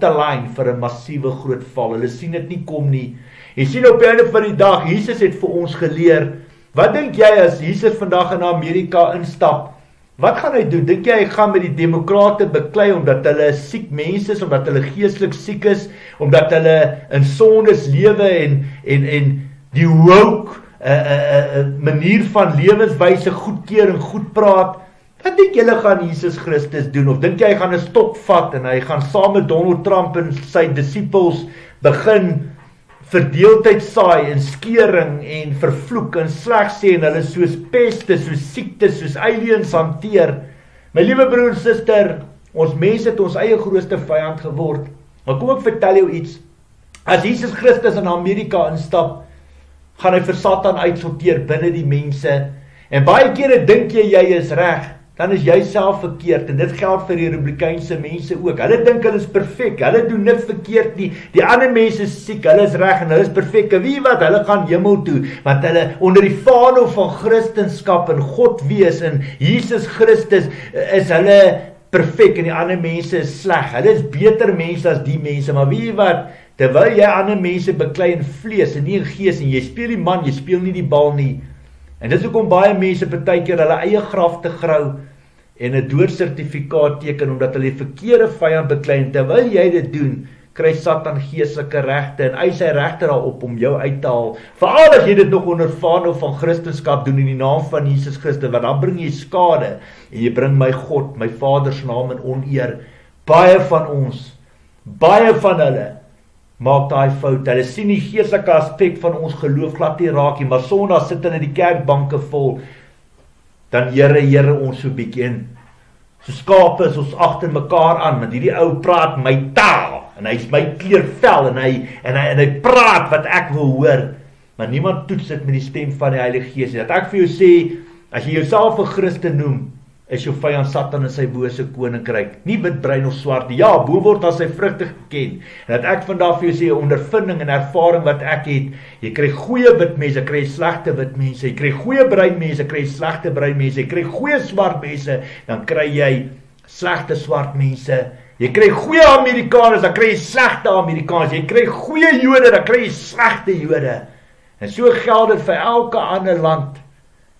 te lyn vir 'n massiewe groot val. Hulle sien dit nie kom nie. Jy sien op die einde van die dag, Jesus het vir ons geleer. Wat dink jy as Jesus vandag in Amerika instap? Wat gaan hy doen? Dink jy hy gaan met die demokrate beklei omdat hulle siek mense is, omdat hulle geestelik siek is, omdat hulle in sondes lewe en die woke manier van lewenswyse goedkeur en goed praat? Wat dink julle gaan Jesus Christus doen? Of dink jy hy gaan 'n stok vat en hy gaan saam met Donald Trump en sy disippels begin verdeeldheid saai en skering en vervloek en sleg sê en hulle soos peste, soos siektes, soos aliens hanteer? My liewe broer en suster, ons mense het ons eie grootste vyand geword. Maar kom ek vertel jou iets. As Jesus Christus in Amerika instap, gaan hy vir Satan uitsorteer binne die mense. En baie kere dink jy is reg, dan is jy self verkeerd. En dit geld vir die Republikeinse mense ook. Hulle dink hulle is perfek, hulle doen niks verkeerd nie. Die ander mense is siek, hulle is reg en hulle is perfek. En wie wat, hulle gaan hemel toe, want hulle onder die vaandel van Christendom en God wees en Jesus Christus is hulle perfek en die ander mense is sleg. Hulle is beter mense as die mense, maar wie wat, terwyl jy ander mense beklei in vlees en nie in gees, en jy speel die man, jy speel nie die bal nie. En dis hoekom baie mense partykeer hulle eie graf te grou en 'n doodsertifikaat teken, omdat hulle die verkeerde vyand beklei, en terwyl jy dit doen, kry Satan geestelike regte, en hy sy regte daarop om jou uit te haal. Veral as jy dit nog onder vaandel van Christendom doen in die naam van Jesus Christus, want dan bring jy skade, en jy bring my God, my Vader se naam in oneer. Baie van ons, baie van hulle, maak daai fout. Hulle sien die geestelike aspek van ons geloof glad nie raak nie, maar Sondag sit hulle die kerkbanke vol. Dan Here ons so bietjie in. So skape is ons agter mekaar aan, want hierdie ou praat my taal en hy's my kleurvel en hy praat wat ek wil hoor. Maar niemand toets dit met die stem van die Heilige Gees. Dat ek vir jou sê, as jy jouself 'n Christen noem, is jou vyand Satan in sy bose koninkryk. Nie wit, bruin of swart nie. Ja, boom word as sy vrugte geken. En dat ek vandag vir jou sê, ondervinding en ervaring wat ek het, jy kry goeie wit mense, kry slegte wit mense, jy kry goeie bruin mense, kry slegte bruin mense, jy kry goeie swart mense, dan kry jy slegte swart mense. Jy kry goeie Amerikaners, dan kry jy slegte Amerikaners. Jy kry goeie Jode, dan kry jy slegte Jode. En so geld dit vir elke ander land,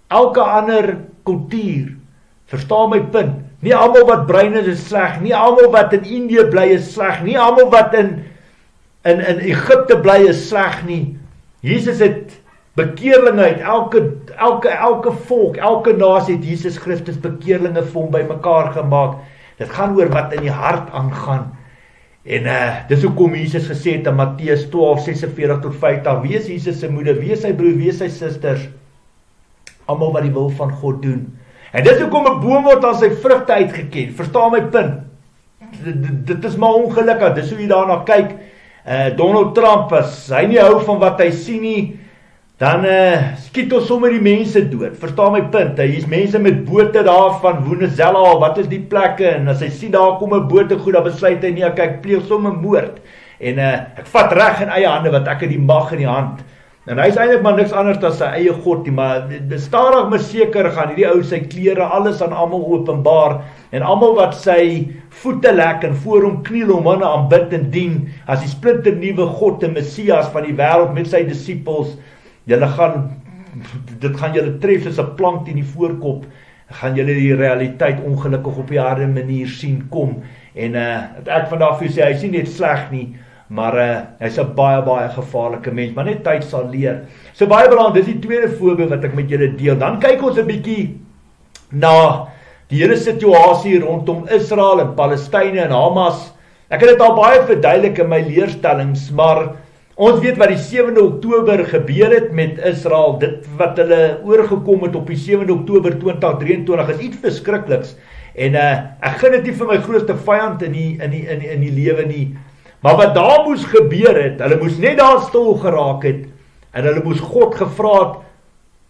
elke ander kultuur. Verstaan my punt? Nie almal wat bruin is sleg, nie almal wat in Indië bly is sleg, nie almal wat in Egipte bly is sleg nie. Jesus het bekeerlinge uit elke volk, elke nasie het Jesus Christus bekeerlinge vir hom bymekaar gemaak. Dit gaan oor wat in die hart aangaan. En dis hoekom Jesus gesê het in Matteus 12:46 tot 50, wie is Jesus se moeder, wie is sy broer, wie is sy susters? Almal wat die wil van God doen. En dis hoekom 'n boom word aan sy vrugte uitgeken. Verstaan my punt? Dit is maar ongelukkig, dis hoe jy daarna kyk. Donald Trump, as hy nie hou van wat hy sien nie, dan skiet ons sommer die mense dood. Verstaan my punt? Hy is mense met bote daar van Venezuela, wat is die plekke, en as hy sien daar kom 'n bote goed, dan besluit hy nie, ek pleeg sommer moord. En ek vat reg in eie hande, want ek het die mag in die hand. En hy is eintlik maar niks anders as sy eie God nie, maar stadig maar seker gaan hierdie ou sy klere alles aan almal openbaar, en almal wat sy voete lek en voor hom kniel om hom aanbid en dien, as die splinte nuwe God, die Messias van die wêreld met sy disippels, dit gaan julle tref soos 'n plank teen die voorkop, gaan julle die realiteit ongelukkig op die harde manier sien kom, en ek vandag vir sê, hy is nie net sleg nie, maar hy's 'n baie gevaarlike mens, maar net tyd sal leer. So baie belangrik, dis die tweede voorbeeld wat ek met julle deel. Dan kyk ons 'n bietjie na die hele situasie rondom Israel en Palestynë en Hamas. Ek het dit al baie verduidelik in my leerstellings, maar ons weet wat die 7de Oktober gebeur het met Israel. Dit wat hulle oorgekom het op die 7de Oktober 2023 is iets verskrikliks. En ek gun dit nie vir my grootste vyand in die lewe nie. Maar wat daar moes gebeur het, hulle moes net daar stil geraak het, en hulle moes God gevra het,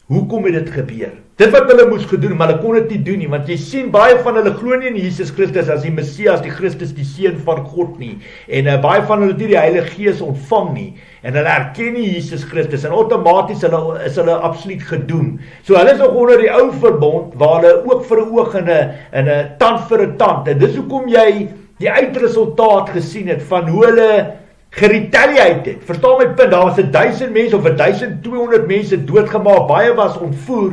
hoekom het dit gebeur? Dit wat hulle moes gedoen, maar hulle kon dit nie doen nie, want jy sien, baie van hulle glo nie in Jesus Christus as die Messias, die Christus, die Seun van God nie, en baie van hulle het nie die Heilige Gees ontvang nie, en hulle erken nie Jesus Christus, en outomaties is hulle absoluut gedoem. So hulle is nog onder die ou verbond, waar hulle oog vir 'n oog en 'n tand vir 'n tand, en dis hoekom jy die uitresultaat gesien het van hoe hulle geretaliate het. Verstaan my punt, daar was 1000 mense of 1200 mense doodgemaak, baie was ontvoer,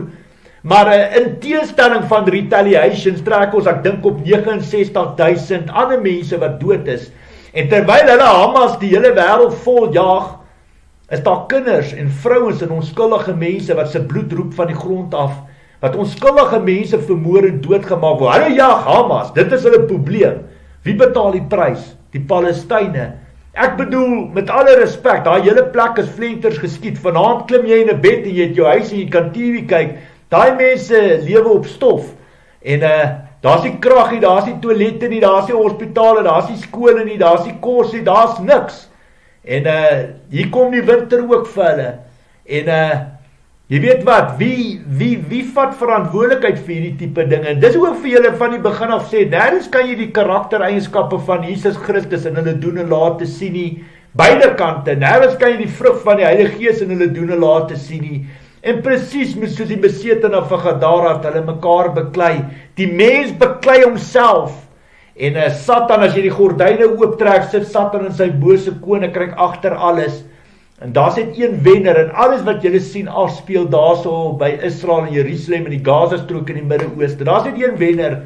maar in teenstelling van retaliations trek ons, ek dink op 69.000 ander mense wat dood is, en terwyl hulle Hamas die hele wêreld vol jaag, is daar kinders en vrouens en onskuldige mense wat se bloed roep van die grond af, wat onskuldige mense vermoor en doodgemaak word. Hulle jaag Hamas, dit is hulle probleem. Wie betaal die prys? Die Palestynë. Ek bedoel, met alle respek, daai hele plek is flenters geskiet. Vanaand klim jy in 'n bed en jy het jou huis en jy kan TV kyk. Daai mense lewe op stof. En daar's nie krag nie, daar's nie toilette nie, daar's nie hospitale, daar's nie skole nie, daar's nie kos nie, daar's niks. En hier kom die winter ook vir hulle. En jy weet wat, wie vat verantwoordelikheid vir hierdie tipe dinge? En dis ook vir julle van die begin af sê, nêrens kan jy die karaktereienskappe van Jesus Christus in hulle doen en late sien nie. Beide kante, nêrens kan jy die vrug van die Heilige Gees in hulle doen en late sien nie. En presies soos die besetene van Gadara het hulle mekaar beklei. Die mens beklei homself. En Satan, as jy die gordyne ooptrek, sit Satan in sy bose koninkryk agter alles. En daar's net een wenner, en alles wat julle sien afspeel daarso by Israel en Jerusalem en die Gaza-strook in die Midde-Ooste. Daar's net een wenner,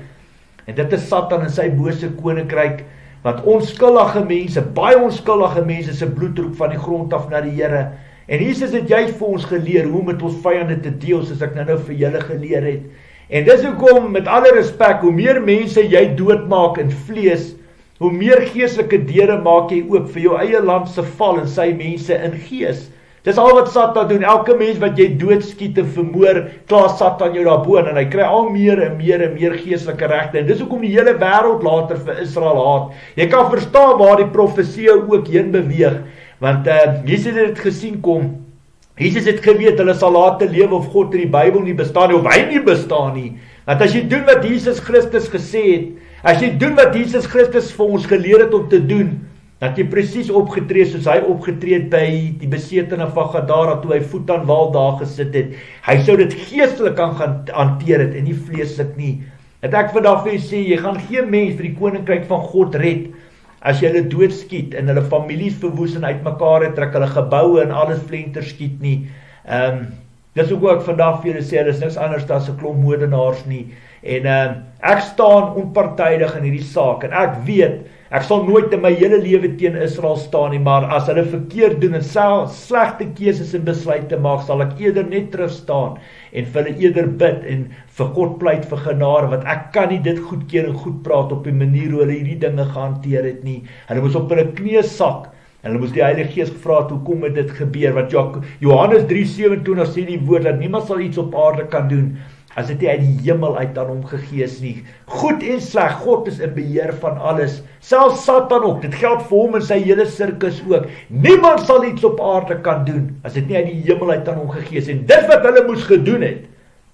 en dit is Satan en sy bose koninkryk, wat onskuldige mense, baie onskuldige mense se bloed roep van die grond af na die Here. En Jesus het juist vir ons geleer hoe met ons vyande te deel, soos ek nou vir julle geleer het. En dis hoekom, met alle respek, hoe meer mense jy doodmaak in vlees, hoe meer geestelike deure maak jy oop vir jou eie land se val en sy mense in gees. Dis al wat Satan doen. Elke mens wat jy doodskiet en vermoor, klaar Satan jou daarbo, en hy kry al meer en meer geestelike regte. En dis hoekom die hele wêreld later vir Israel haat. Jy kan verstaan waar die profesie ook heen beweeg, want Jesus het dit gesien kom. Jesus het geweet hulle sal later lewe of God in die Bybel nie bestaan nie, of hy nie bestaan nie. Want as jy doen wat Jesus Christus gesê het, as jy doen wat Jesus Christus vir ons geleer het om te doen, dat jy presies opgetree soos hy opgetree het by die besetene van Gadara toe hy voet aan wal daar gesit het. Hy sou dit geestelik kan gaan hanteer het en nie vleeslik nie. Dat ek vandag vir jy sê, jy gaan geen mens vir die koninkryk van God red as jy hulle doodskiet en hulle families verwoes en uitmekaar trek, hulle geboue en alles flenter skiet nie. Dis ook ek vandag vir julle sê, dis niks anders as 'n klomp moordenaars nie. En ek staan onpartydig in hierdie saak, en ek weet, Ek sal nooit in my hele lewe teen Israel staan nie, maar as hulle verkeerd doen en slegte keuses en besluite maak, sal ek eerder net terug staan en vir hulle eerder bid en vir God pleit vir genade, want ek kan nie dit goedkeur en goed praat op die manier hoe hulle hierdie dinge gehanteer het nie. Hulle moes op hulle knieë sak, en hulle moes die Heilige Gees gevra het, hoekom het dit gebeur, want Johannes 3:27 sê die woord, dat niemand sal iets op aarde kan doen, as dit nie uit die hemel uit aan hom gegee is nie. Goed en sleg, God is in beheer van alles. Selfs Satan ook, dit geld vir hom en sy hele sirkus ook. Niemand sal iets op aarde kan doen, as dit nie uit die hemel uit aan hom gegee is. En dit wat hulle moes gedoen het,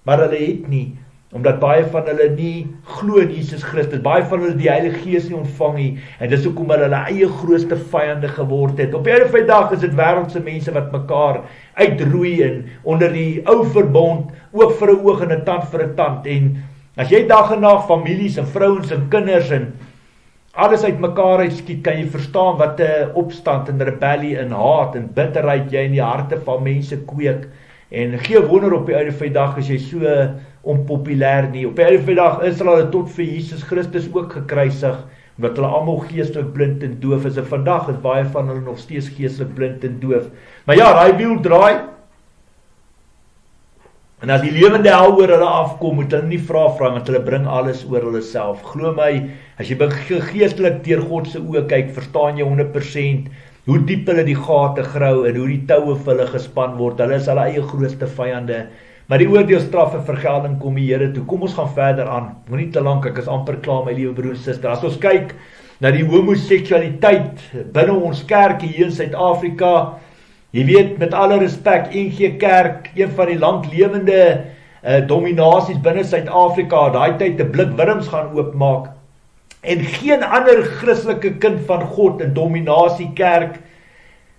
maar hulle het nie, omdat baie van hulle nie glo in Jesus Christus, baie van hulle die Heilige Gees nie ontvang nie, en dis hoekom hulle eie grootste vyande geword het. Op die einde van die dag is dit wêreldse mense wat mekaar uitroei en onder die ou verbond, oog vir 'n oog en 'n tand vir 'n tand. En as jy dag en nag families en vrouens en kinders en alles uit mekaar uitskiet, kan jy verstaan wat 'n opstand en rebellie en haat en bitterheid jy in die harte van mense kweek. En gee wonder op die einde van die dag as jy so onpopulêr nie. Op die einde van die dag Israel het tot vir Jesus Christus ook gekruisig, omdat hulle almal geestelik blind en doof is. En vandag is baie van hulle nog steeds geestelik blind en doof. Maar ja, daai wiel draai. En as die lewende hel oor hulle afkom, moet hulle nie vra, want hulle bring alles oor hulle self. Glo my, as jy geestelik deur God se oë kyk, verstaan jy 100% hoe diep hulle die gate grou en hoe die toue vir hulle gespan word. Hulle is hulle eie grootste vyande. Maar die oordeelstraf en vergelding kom die Here toe. Kom ons gaan verder aan. Moenie te lank, ek is amper klaar, my liewe broer en suster. As ons kyk na die homoseksualiteit binne ons kerk hier in Suid-Afrika, jy weet, met alle respek, NG Kerk, een van die langlewende dominasies binne Suid-Afrika, daai tyd 'n blik wurms gaan oopmaak. En geen ander Christelike kind van God in dominasie kerk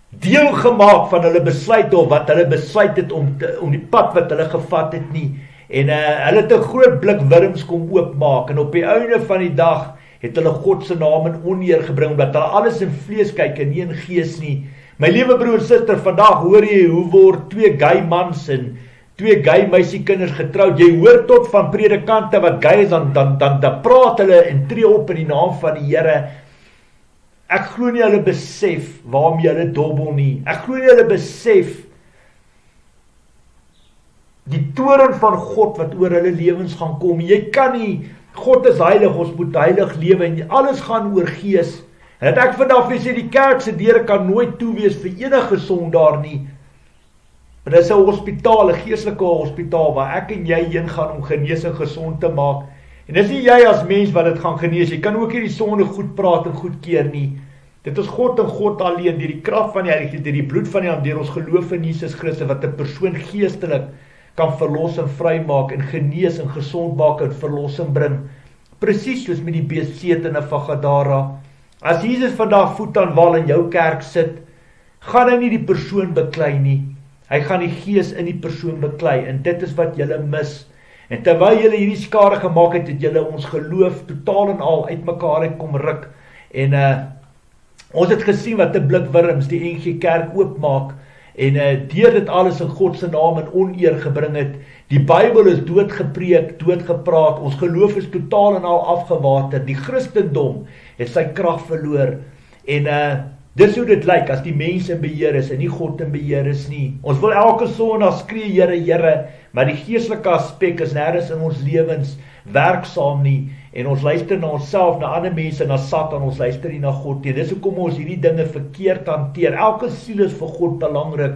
deel gemaak van hulle besluit of wat hulle besluit het om die pad wat hulle gevat het nie. En hulle het 'n groot blik wurms kom oopmaak en op die einde van die dag het hulle God se naam in oneer gebring omdat hulle alles in vlees kyk en nie in gees nie. My liewe broer en suster, vandag hoor jy hoe word 2 gay mans en 2 gay meisiekinders getroud. Jy hoor tot van predikante wat gay is, dan praat hulle en tree op in die naam van die Here. Ek glo nie hulle besef waarmee hulle dobbel nie. Ek glo nie hulle besef die toorn van God wat oor hulle lewens gaan kom. Jy kan nie, God is heilig, ons moet heilig lewe en alles gaan oor gees. En dat ek vandag vir sê, die kerk se deure kan nooit toe wees vir enige sondaar nie. Maar dit is 'n hospitaal, 'n geestelike hospitaal waar ek en jy heen gaan om genesing gesond te maak. En dis nie jy as mens wat dit gaan genees. Jy kan ook nie die sonde goed praat en goed keer nie. Dit is God en God alleen, deur die krag van die Heilige Gees, deur die bloed van die Lam, deur ons geloof in Jesus Christus, wat 'n persoon geestelik kan verlos en vrymaak en genees en gesond maak en verlossing bring. Presies soos met die besetene van Gadara. As Jesus vandag voet aan wal in jou kerk sit, gaan hy nie die persoon beklei nie. Hy gaan die gees in die persoon beklei, en dit is wat julle mis. En terwyl julle hierdie skade gemaak het, het julle ons geloof totaal en al uit mekaar uit kom ruk. En ons het gesien wat 'n blik wurms die NG Kerk oopmaak, en deur dit alles in God se naam in oneer gebring het. Die Bybel is doodgepreek, doodgepraat, ons geloof is totaal en al afgewater. Die Christendom het sy krag verloor. En dis hoe dit lyk as die mense in beheer is en nie God in beheer is nie. Ons wil elke Sondag skree Here, Here, maar die geestelike aspek is nêrens in ons lewens werksaam nie. En ons luister na onsself, na ander mense, na Satan, ons luister nie na God nie. Dis hoekom ons hierdie dinge verkeerd hanteer. Elke siel is vir God belangrik,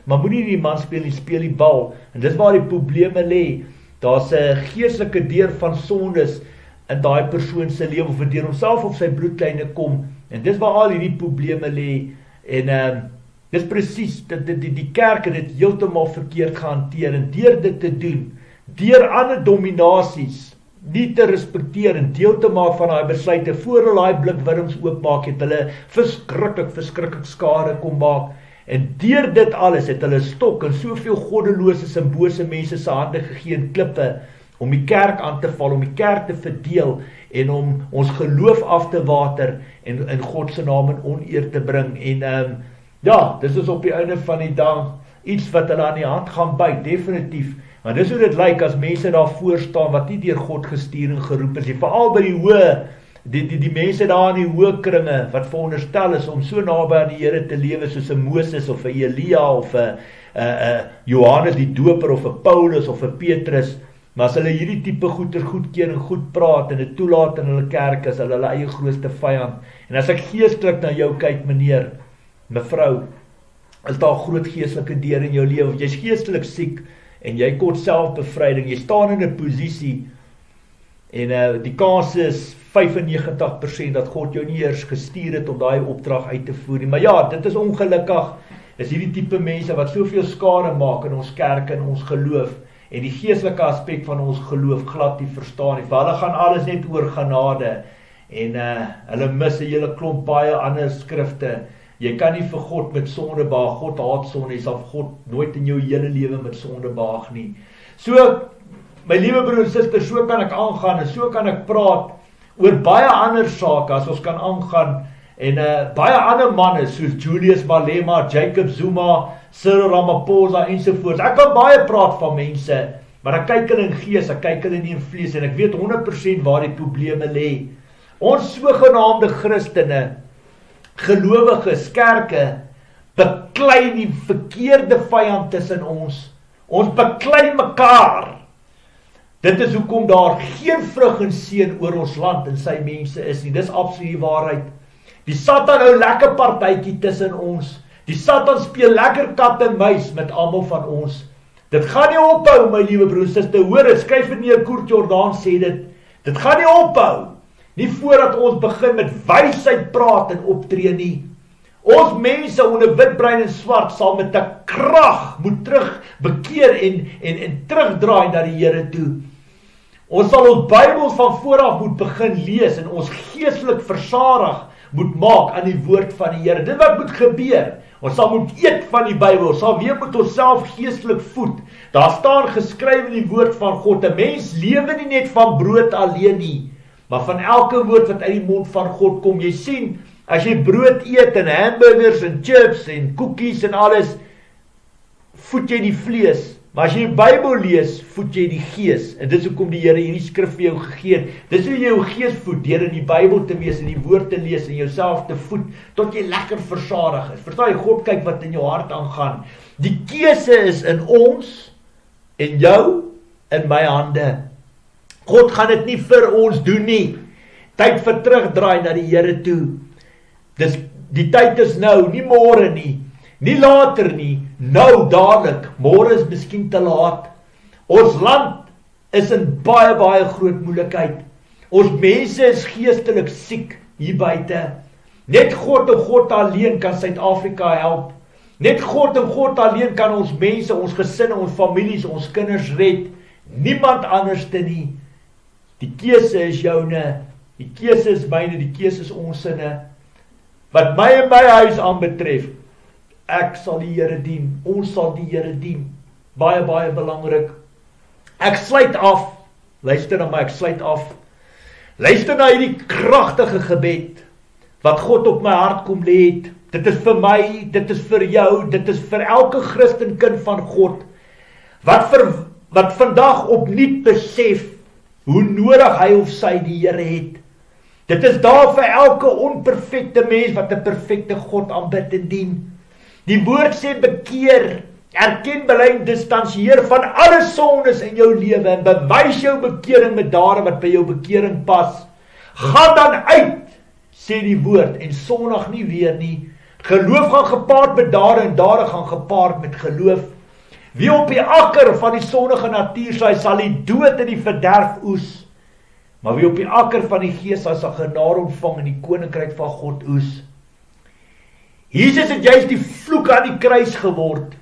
maar moenie die man speel nie, speel die bal. En dis waar die probleme lê. Daar's 'n geestelike deur van sondes in daai persoon se lewe, of deur homself of sy bloedlyne kom. En dis waar al hierdie probleme lê. En dis presies, die kerk het dit heeltemal verkeerd gehanteer. En deur dit te doen, deur ander dominasies nie te respekteer en deel te maak van daai besluite, voor hulle daai blik wurms oopmaak, het hulle verskriklik skade kom maak. En deur dit alles het hulle stok en soveel goddelose en bose mense se hande gegee in klippe, om die kerk aan te val, om die kerk te verdeel, en om ons geloof af te water, en in God se naam in oneer te bring. En ja, dis is op die einde van die dag iets wat hulle aan die hand gaan byt, definitief. Maar dis hoe dit lyk as mense daar voor staan wat nie deur God gestuur en geroep is nie, veral by die hoë die mense daar in die hoë kringe, wat veronderstel is om so naby aan die Here te lewe, soos 'n Moses, of 'n Elia, of 'n Johannes die Doper, of 'n Paulus, of 'n Petrus, maar as hulle hierdie tipe goeie goedkeur en goed praat, en dit toelaat in hulle kerk, is hulle eie grootste vyand. En as ek geestelik na jou kyk, meneer, mevrou, is daar groot geestelike deur in jou lewe, jy's geestelik siek, en jy kort selfbevryding, jy staan in 'n posisie, en die kans is 95% dat God jou nie eers gestuur het om daai opdrag uit te voer nie. Maar ja, dit is ongelukkig, is hierdie tipe mense wat soveel skade maak in ons kerk en ons geloof, en die geestelike aspek van ons geloof glad nie verstaan nie. Vir hulle gaan alles net oor genade, en hulle mis 'n hele klomp baie ander skrifte. Jy kan nie vir God met sonde behaag, God haat sonde, jy sal God nooit in jou hele lewe met sonde behaag nie. So, my liewe broer en suster, so kan ek aangaan, en so kan ek praat oor baie ander sake, as ons kan aangaan, en baie ander manne, soos Julius Malema, Jacob Zuma, Cyril Ramaphosa, ensovoorts. Ek kan baie praat van mense, maar ek kyk hulle in gees, ek kyk hulle nie in vlees, en ek weet 100% waar die probleme lê. Ons sogenaamde Christene, gelowiges, kerke, beklei die verkeerde vyand tussen ons. Ons beklei mekaar. Dit is hoekom daar geen vrug en seën oor ons land en sy mense is nie. Dis absoluut die waarheid. Die Satan hou lekker partytjie tussen ons. Die Satan speel lekker kat en muis met almal van ons. Dit gaan nie ophou, my liewe broer en suster. Hoor, skryf in die Koert Jordaan sê dit. Dit gaan nie ophou. Nie voordat ons begin met wysheid praat en optree nie. Ons mense onder wit, bruin en swart sal met 'n krag moet terug bekeer en terugdraai na die Here toe. Ons sal ons Bybel van vooraf moet begin lees en ons geestelik versadig moet maak aan die woord van die Here. Dit wat moet gebeur. Ons sal moet eet van die Bybel, ons sal weer moet onsself geestelik voed. Daar staan geskryf in die woord van God, 'n mens lewe nie net van brood alleen nie, maar van elke woord wat uit die mond van God kom. Jy sien, as jy brood eet en hamburgers en chips en koekies en alles, voed jy die vlees. Maar as jy die Bybel lees, voed jy die gees. En dit is hoekom die Here hierdie skrif vir jou gegee het. Dis hoe jy jou gees voed, deur in die Bybel te wees en die woord te lees en jouself te voed, tot jy lekker versadig is. Verstaan jy, God kyk wat in jou hart aangaan. Die keuse is in ons, en jou, in my hande. God gaan dit nie vir ons doen nie. Tyd vir terugdraai na die Here toe. Dis, die tyd is nou, nie môre nie. Nie later nie, nou dadelik. Môre is miskien te laat. Ons land is in baie groot moeilikheid. Ons mense is geestelik siek hier buite. Net God en God alleen kan Suid-Afrika help. Net God en God alleen kan ons mense, ons gesinne, ons families, ons kinders red. Niemand anders te nie. Die keuse is joune. Die keuse is myne, die keuse is ons sinne. Wat my en my huis aanbetref, ek sal die Here dien, ons sal die Here dien. Baie belangrik. Ek sluit af, luister na my, ek sluit af. Luister na hierdie kragtige gebed, wat God op my hart kom lê het. Dit is vir my, dit is vir jou, dit is vir elke Christenkind van God, wat vandag opnuut besef, hoe nodig hy of sy die Here het. Dit is daar vir elke onperfekte mens, wat 'n perfekte God aanbid en dien. Die woord sê bekeer, erken, bely en distansieer van alle sondes in jou lewe en bewys jou bekering met dade wat by jou bekering pas. Gaan dan uit, sê die woord, en sondig nie weer nie. Geloof gaan gepaard met dade en dade gaan gepaard met geloof. Wie op die akker van die sondige natuur saai, sal die dood en die verderf oes. Maar wie op die akker van die gees sal genade ontvang en die koninkryk van God oes. Jesus het juist die vloek aan die kruis geword,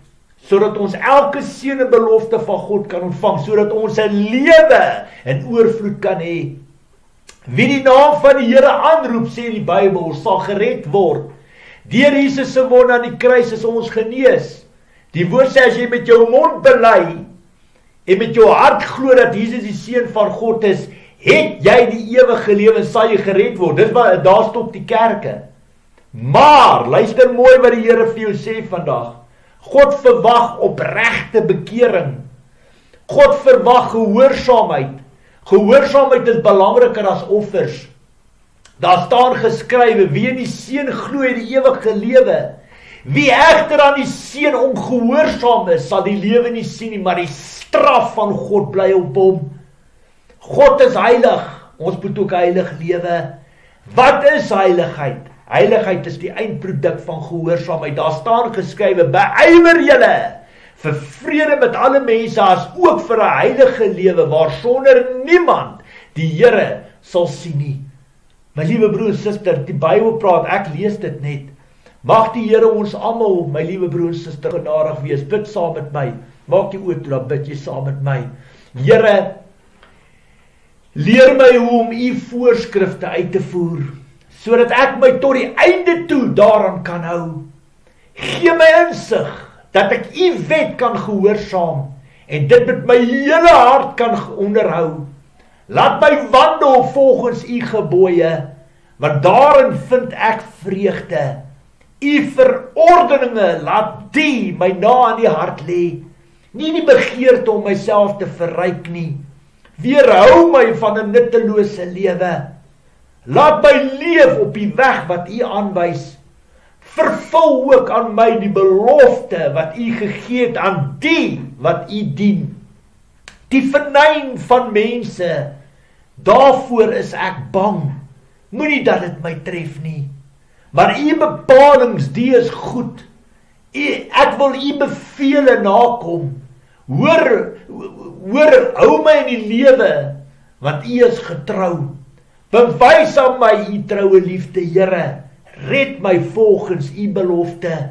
sodat ons elke seën en belofte van God kan ontvang, sodat ons 'n lewe in oorvloed kan hê. Wie die naam van die Here aanroep, sê die Bybel, sal gered word. Deur Jesus se wond aan die kruis is ons genees. Die woord sê, as jy met jou mond bely en met jou hart glo dat Jesus die seun van God is, het jy die ewige lewe en sal jy gered word. Dis maar, daar stop die kerke. Maar, luister mooi wat die Here vir jou sê vandag. God verwag opregte bekering. God verwag gehoorsaamheid. Gehoorsaamheid is belangriker as offers. Daar staan geskrywe, wie in die Seun glo het die ewige lewe. Wie egter aan die Seun ongehoorsaam is, sal die lewe nie sien nie, maar die straf van God bly op hom. God is heilig, ons moet ook heilig lewe. Wat is heiligheid? Heiligheid is die eindproduk van gehoorsaamheid. Daar staan geskrywe, beywer julle vir vrede met alle mense, as ook vir 'n heilige lewe, waarsonder niemand die Here sal sien nie. My liewe broer en suster, die Bybel praat, ek lees dit net. Mag die Here ons almal, my liewe broer en suster, genadig wees. Bid saam met my. Maak die oë toe, dan bid jy saam met my. Here, leer my hoe om u voorskrifte uit te voer, sodat ek my tot die einde toe daaraan kan hou. Gee my insig, dat ek u wet kan gehoorsaam, en dit met my hele hart kan onderhou. Laat my wandel volgens u gebooie, want daarin vind ek vreugde. U verordeninge, laat die my na aan die hart lê. Nie die begeerte om myself te verryk nie. Weerhou my van 'n nuttelose lewe. Laat my leef op die weg wat u aanwys. Vervul ook aan my die belofte wat u gegee het aan die wat u dien. Die vernyn van mense, daarvoor is ek bang. Moenie dat dit my tref nie. Maar u bepalings, die is goed. Ek wil u bevele nakom. Hoor, hou my in die lewe, want u is getrou. Bewys aan my u troue liefde, Here. Red my volgens u belofte.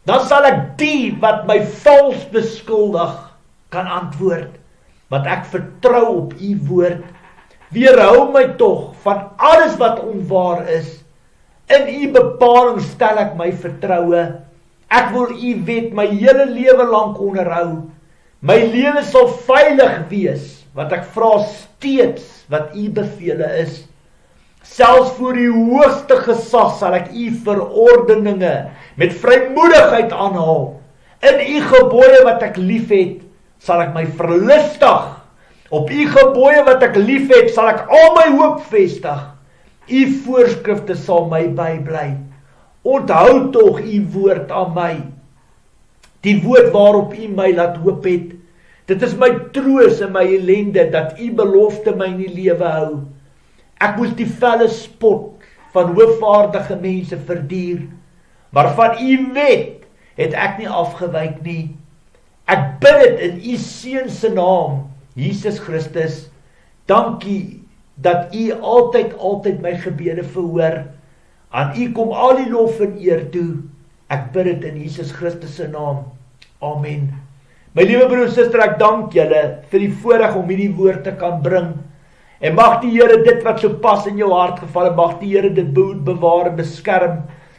Dan sal ek die wat my vals beskuldig kan antwoord, want ek vertrou op u woord. Weerhou my tog van alles wat onwaar is. In u bepaling stel ek my vertroue. Ek wil u wet my hele lewe lank onderhou. My lewe sal veilig wees, want ek vra steeds wat u bevele is. Selfs voor die hoogste gesag sal ek u verordeninge met vrymoedigheid aanhaal. In u gebooie wat ek lief het, sal ek my verlustig. Op u gebooie wat ek lief het, sal ek al my hoop vestig. U voorskrifte sal my bybly. Onthou tog u woord aan my. Die woord waarop u my laat hoop het. Dit is my troos in my ellende, dat u belofte my in die lewe hou. Ek moes die felle spot van hoogvaardige mense verduur, maar van u wet het ek nie afgewyk nie. Ek bid dit in u Seun se naam, Jesus Christus. Dankie dat u altyd my gebede verhoor. Aan u kom al die lof en eer toe. Ek bid dit in Jesus Christus se naam. Amen. My liewe broer en suster, ek dank julle vir die voorreg om hierdie woord te kan bring. En mag die Here dit wat so pas in jou hart geval het, mag die Here dit behoed, bewaar en beskerm.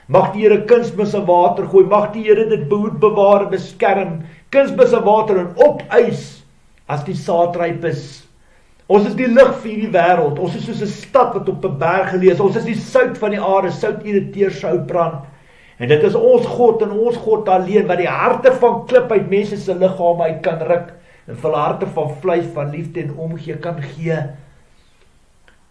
Mag die Here kunsmis in water gooi, mag die Here dit behoed, bewaar en beskerm. Kunsmis in water en opeis as die saad ryp is. Ons is die lig vir hierdie wêreld. Ons is soos 'n stad wat op 'n berg geleë is. Ons is die sout van die aarde. Sout irriteer, sout brand. En dit is ons God en ons God alleen wat die harte van klip uit mense se liggame uit kan ruk en vir hulle harte van vleis, van liefde en omgee kan gee.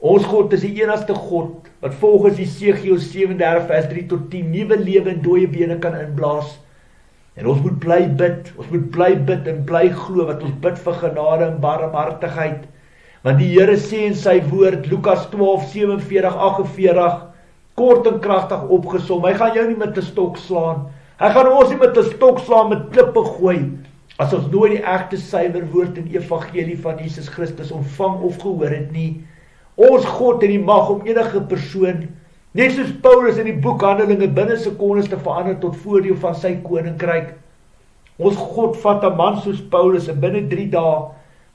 Ons God is die enigste God wat volgens Jesegiel 37 vers 3 tot 10 nuwe lewe in dooie bene kan inblaas. En ons moet bly bid. Ons moet bly bid en bly glo wat ons bid vir genade en barmhartigheid. Want die Here sê in sy woord, Lukas 12, 47, 48, kort en kragtig opgesom, hy gaan jou nie met 'n stok slaan. Hy gaan ons nie met 'n stok slaan, met klippe gooi, as ons nooit die egte suiwer woord en evangelie van Jesus Christus ontvang of gehoor het nie. Ons God het die mag om enige persoon, net soos Paulus in die boek Handelinge, binne sekondes te verander tot voordeel van sy koninkryk. Ons God vat 'n man soos Paulus en binne 3 dae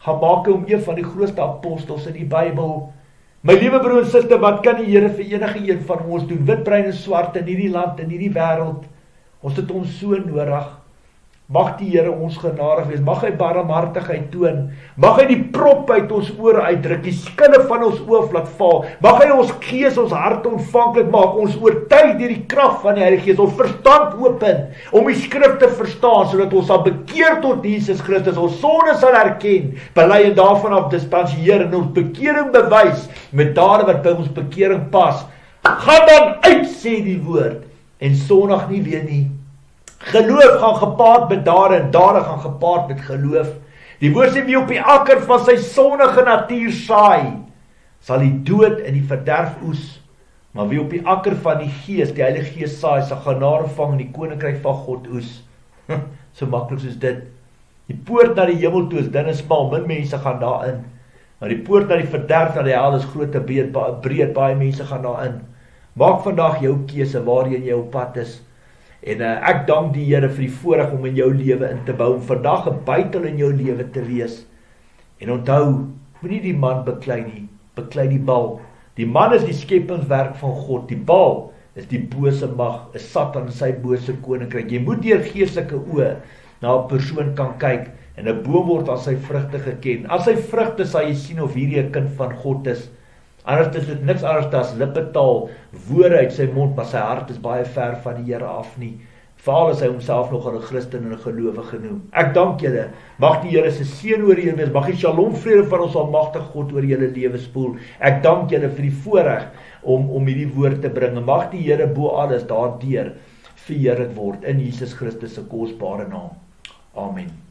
gaan maak hom een van die grootste apostels in die Bybel. My liewe broer en suster, wat kan die Here vir enige een van ons doen? Wit, bruin en swart in hierdie land, in hierdie wêreld. Ons het hom so nodig. Mag die Here ons genadig wees, mag hy barmhartigheid toon, mag hy die prop uit ons ore uitdruk, die skille van ons oë laat val, mag hy ons gees, ons hart ontvanklik maak, ons oortuig deur die krag van die Heilige Gees, ons verstand open, om die skrif te verstaan, sodat ons sal bekeer tot Jesus Christus, ons sonde sal erken, bely en daarvan af distansieer, en ons bekering bewys, met dade wat by ons bekering pas. Gaan dan uit, sê die woord, en sondig nie weer nie. Geloof gaan gepaard met dade, en dade gaan gepaard met geloof. Die woord sê, wie op die akker van sy sondige natuur saai, sal die dood en die verderf oes. Maar wie op die akker van die Gees, die Heilige Gees saai, sal genade vang en die koninkryk van God oes. So maklik soos dit. Die poort na die hemel toe is dun en smal, min mense gaan daarin. Maar die poort na die verderf, na die hel is groot en breed, baie mense gaan daarin. Maak vandag jou keuse waarheen jy op pad is. En ek dank die Here vir die voorreg om in jou lewe in te bou, om vandag 'n bytel in jou lewe te wees. En onthou, moenie die man beklei nie, beklei die bal. Die man is die skepingswerk van God, die bal is die bose mag, is Satan en sy bose koninkryk. Jy moet deur geestelike oë na 'n persoon kan kyk, en 'n boom word aan sy vrugte geken. As sy vrugte sal jy sien of hierdie 'n kind van God is. Anders is dit niks anders as lippetaal, woorde uit sy mond, maar sy hart is baie ver van die Here af nie. Veral as hy homself nog 'n Christen en 'n gelowige noem. Ek dank julle, mag die Here se seën oor julle wees, mag die shalom vrede van ons almagtige God oor julle lewe spoel. Ek dank julle vir die voorreg om hierdie woord te bring, en mag die Here bo alles daardeur verheerlik word, in Jesus Christus se kosbare naam. Amen.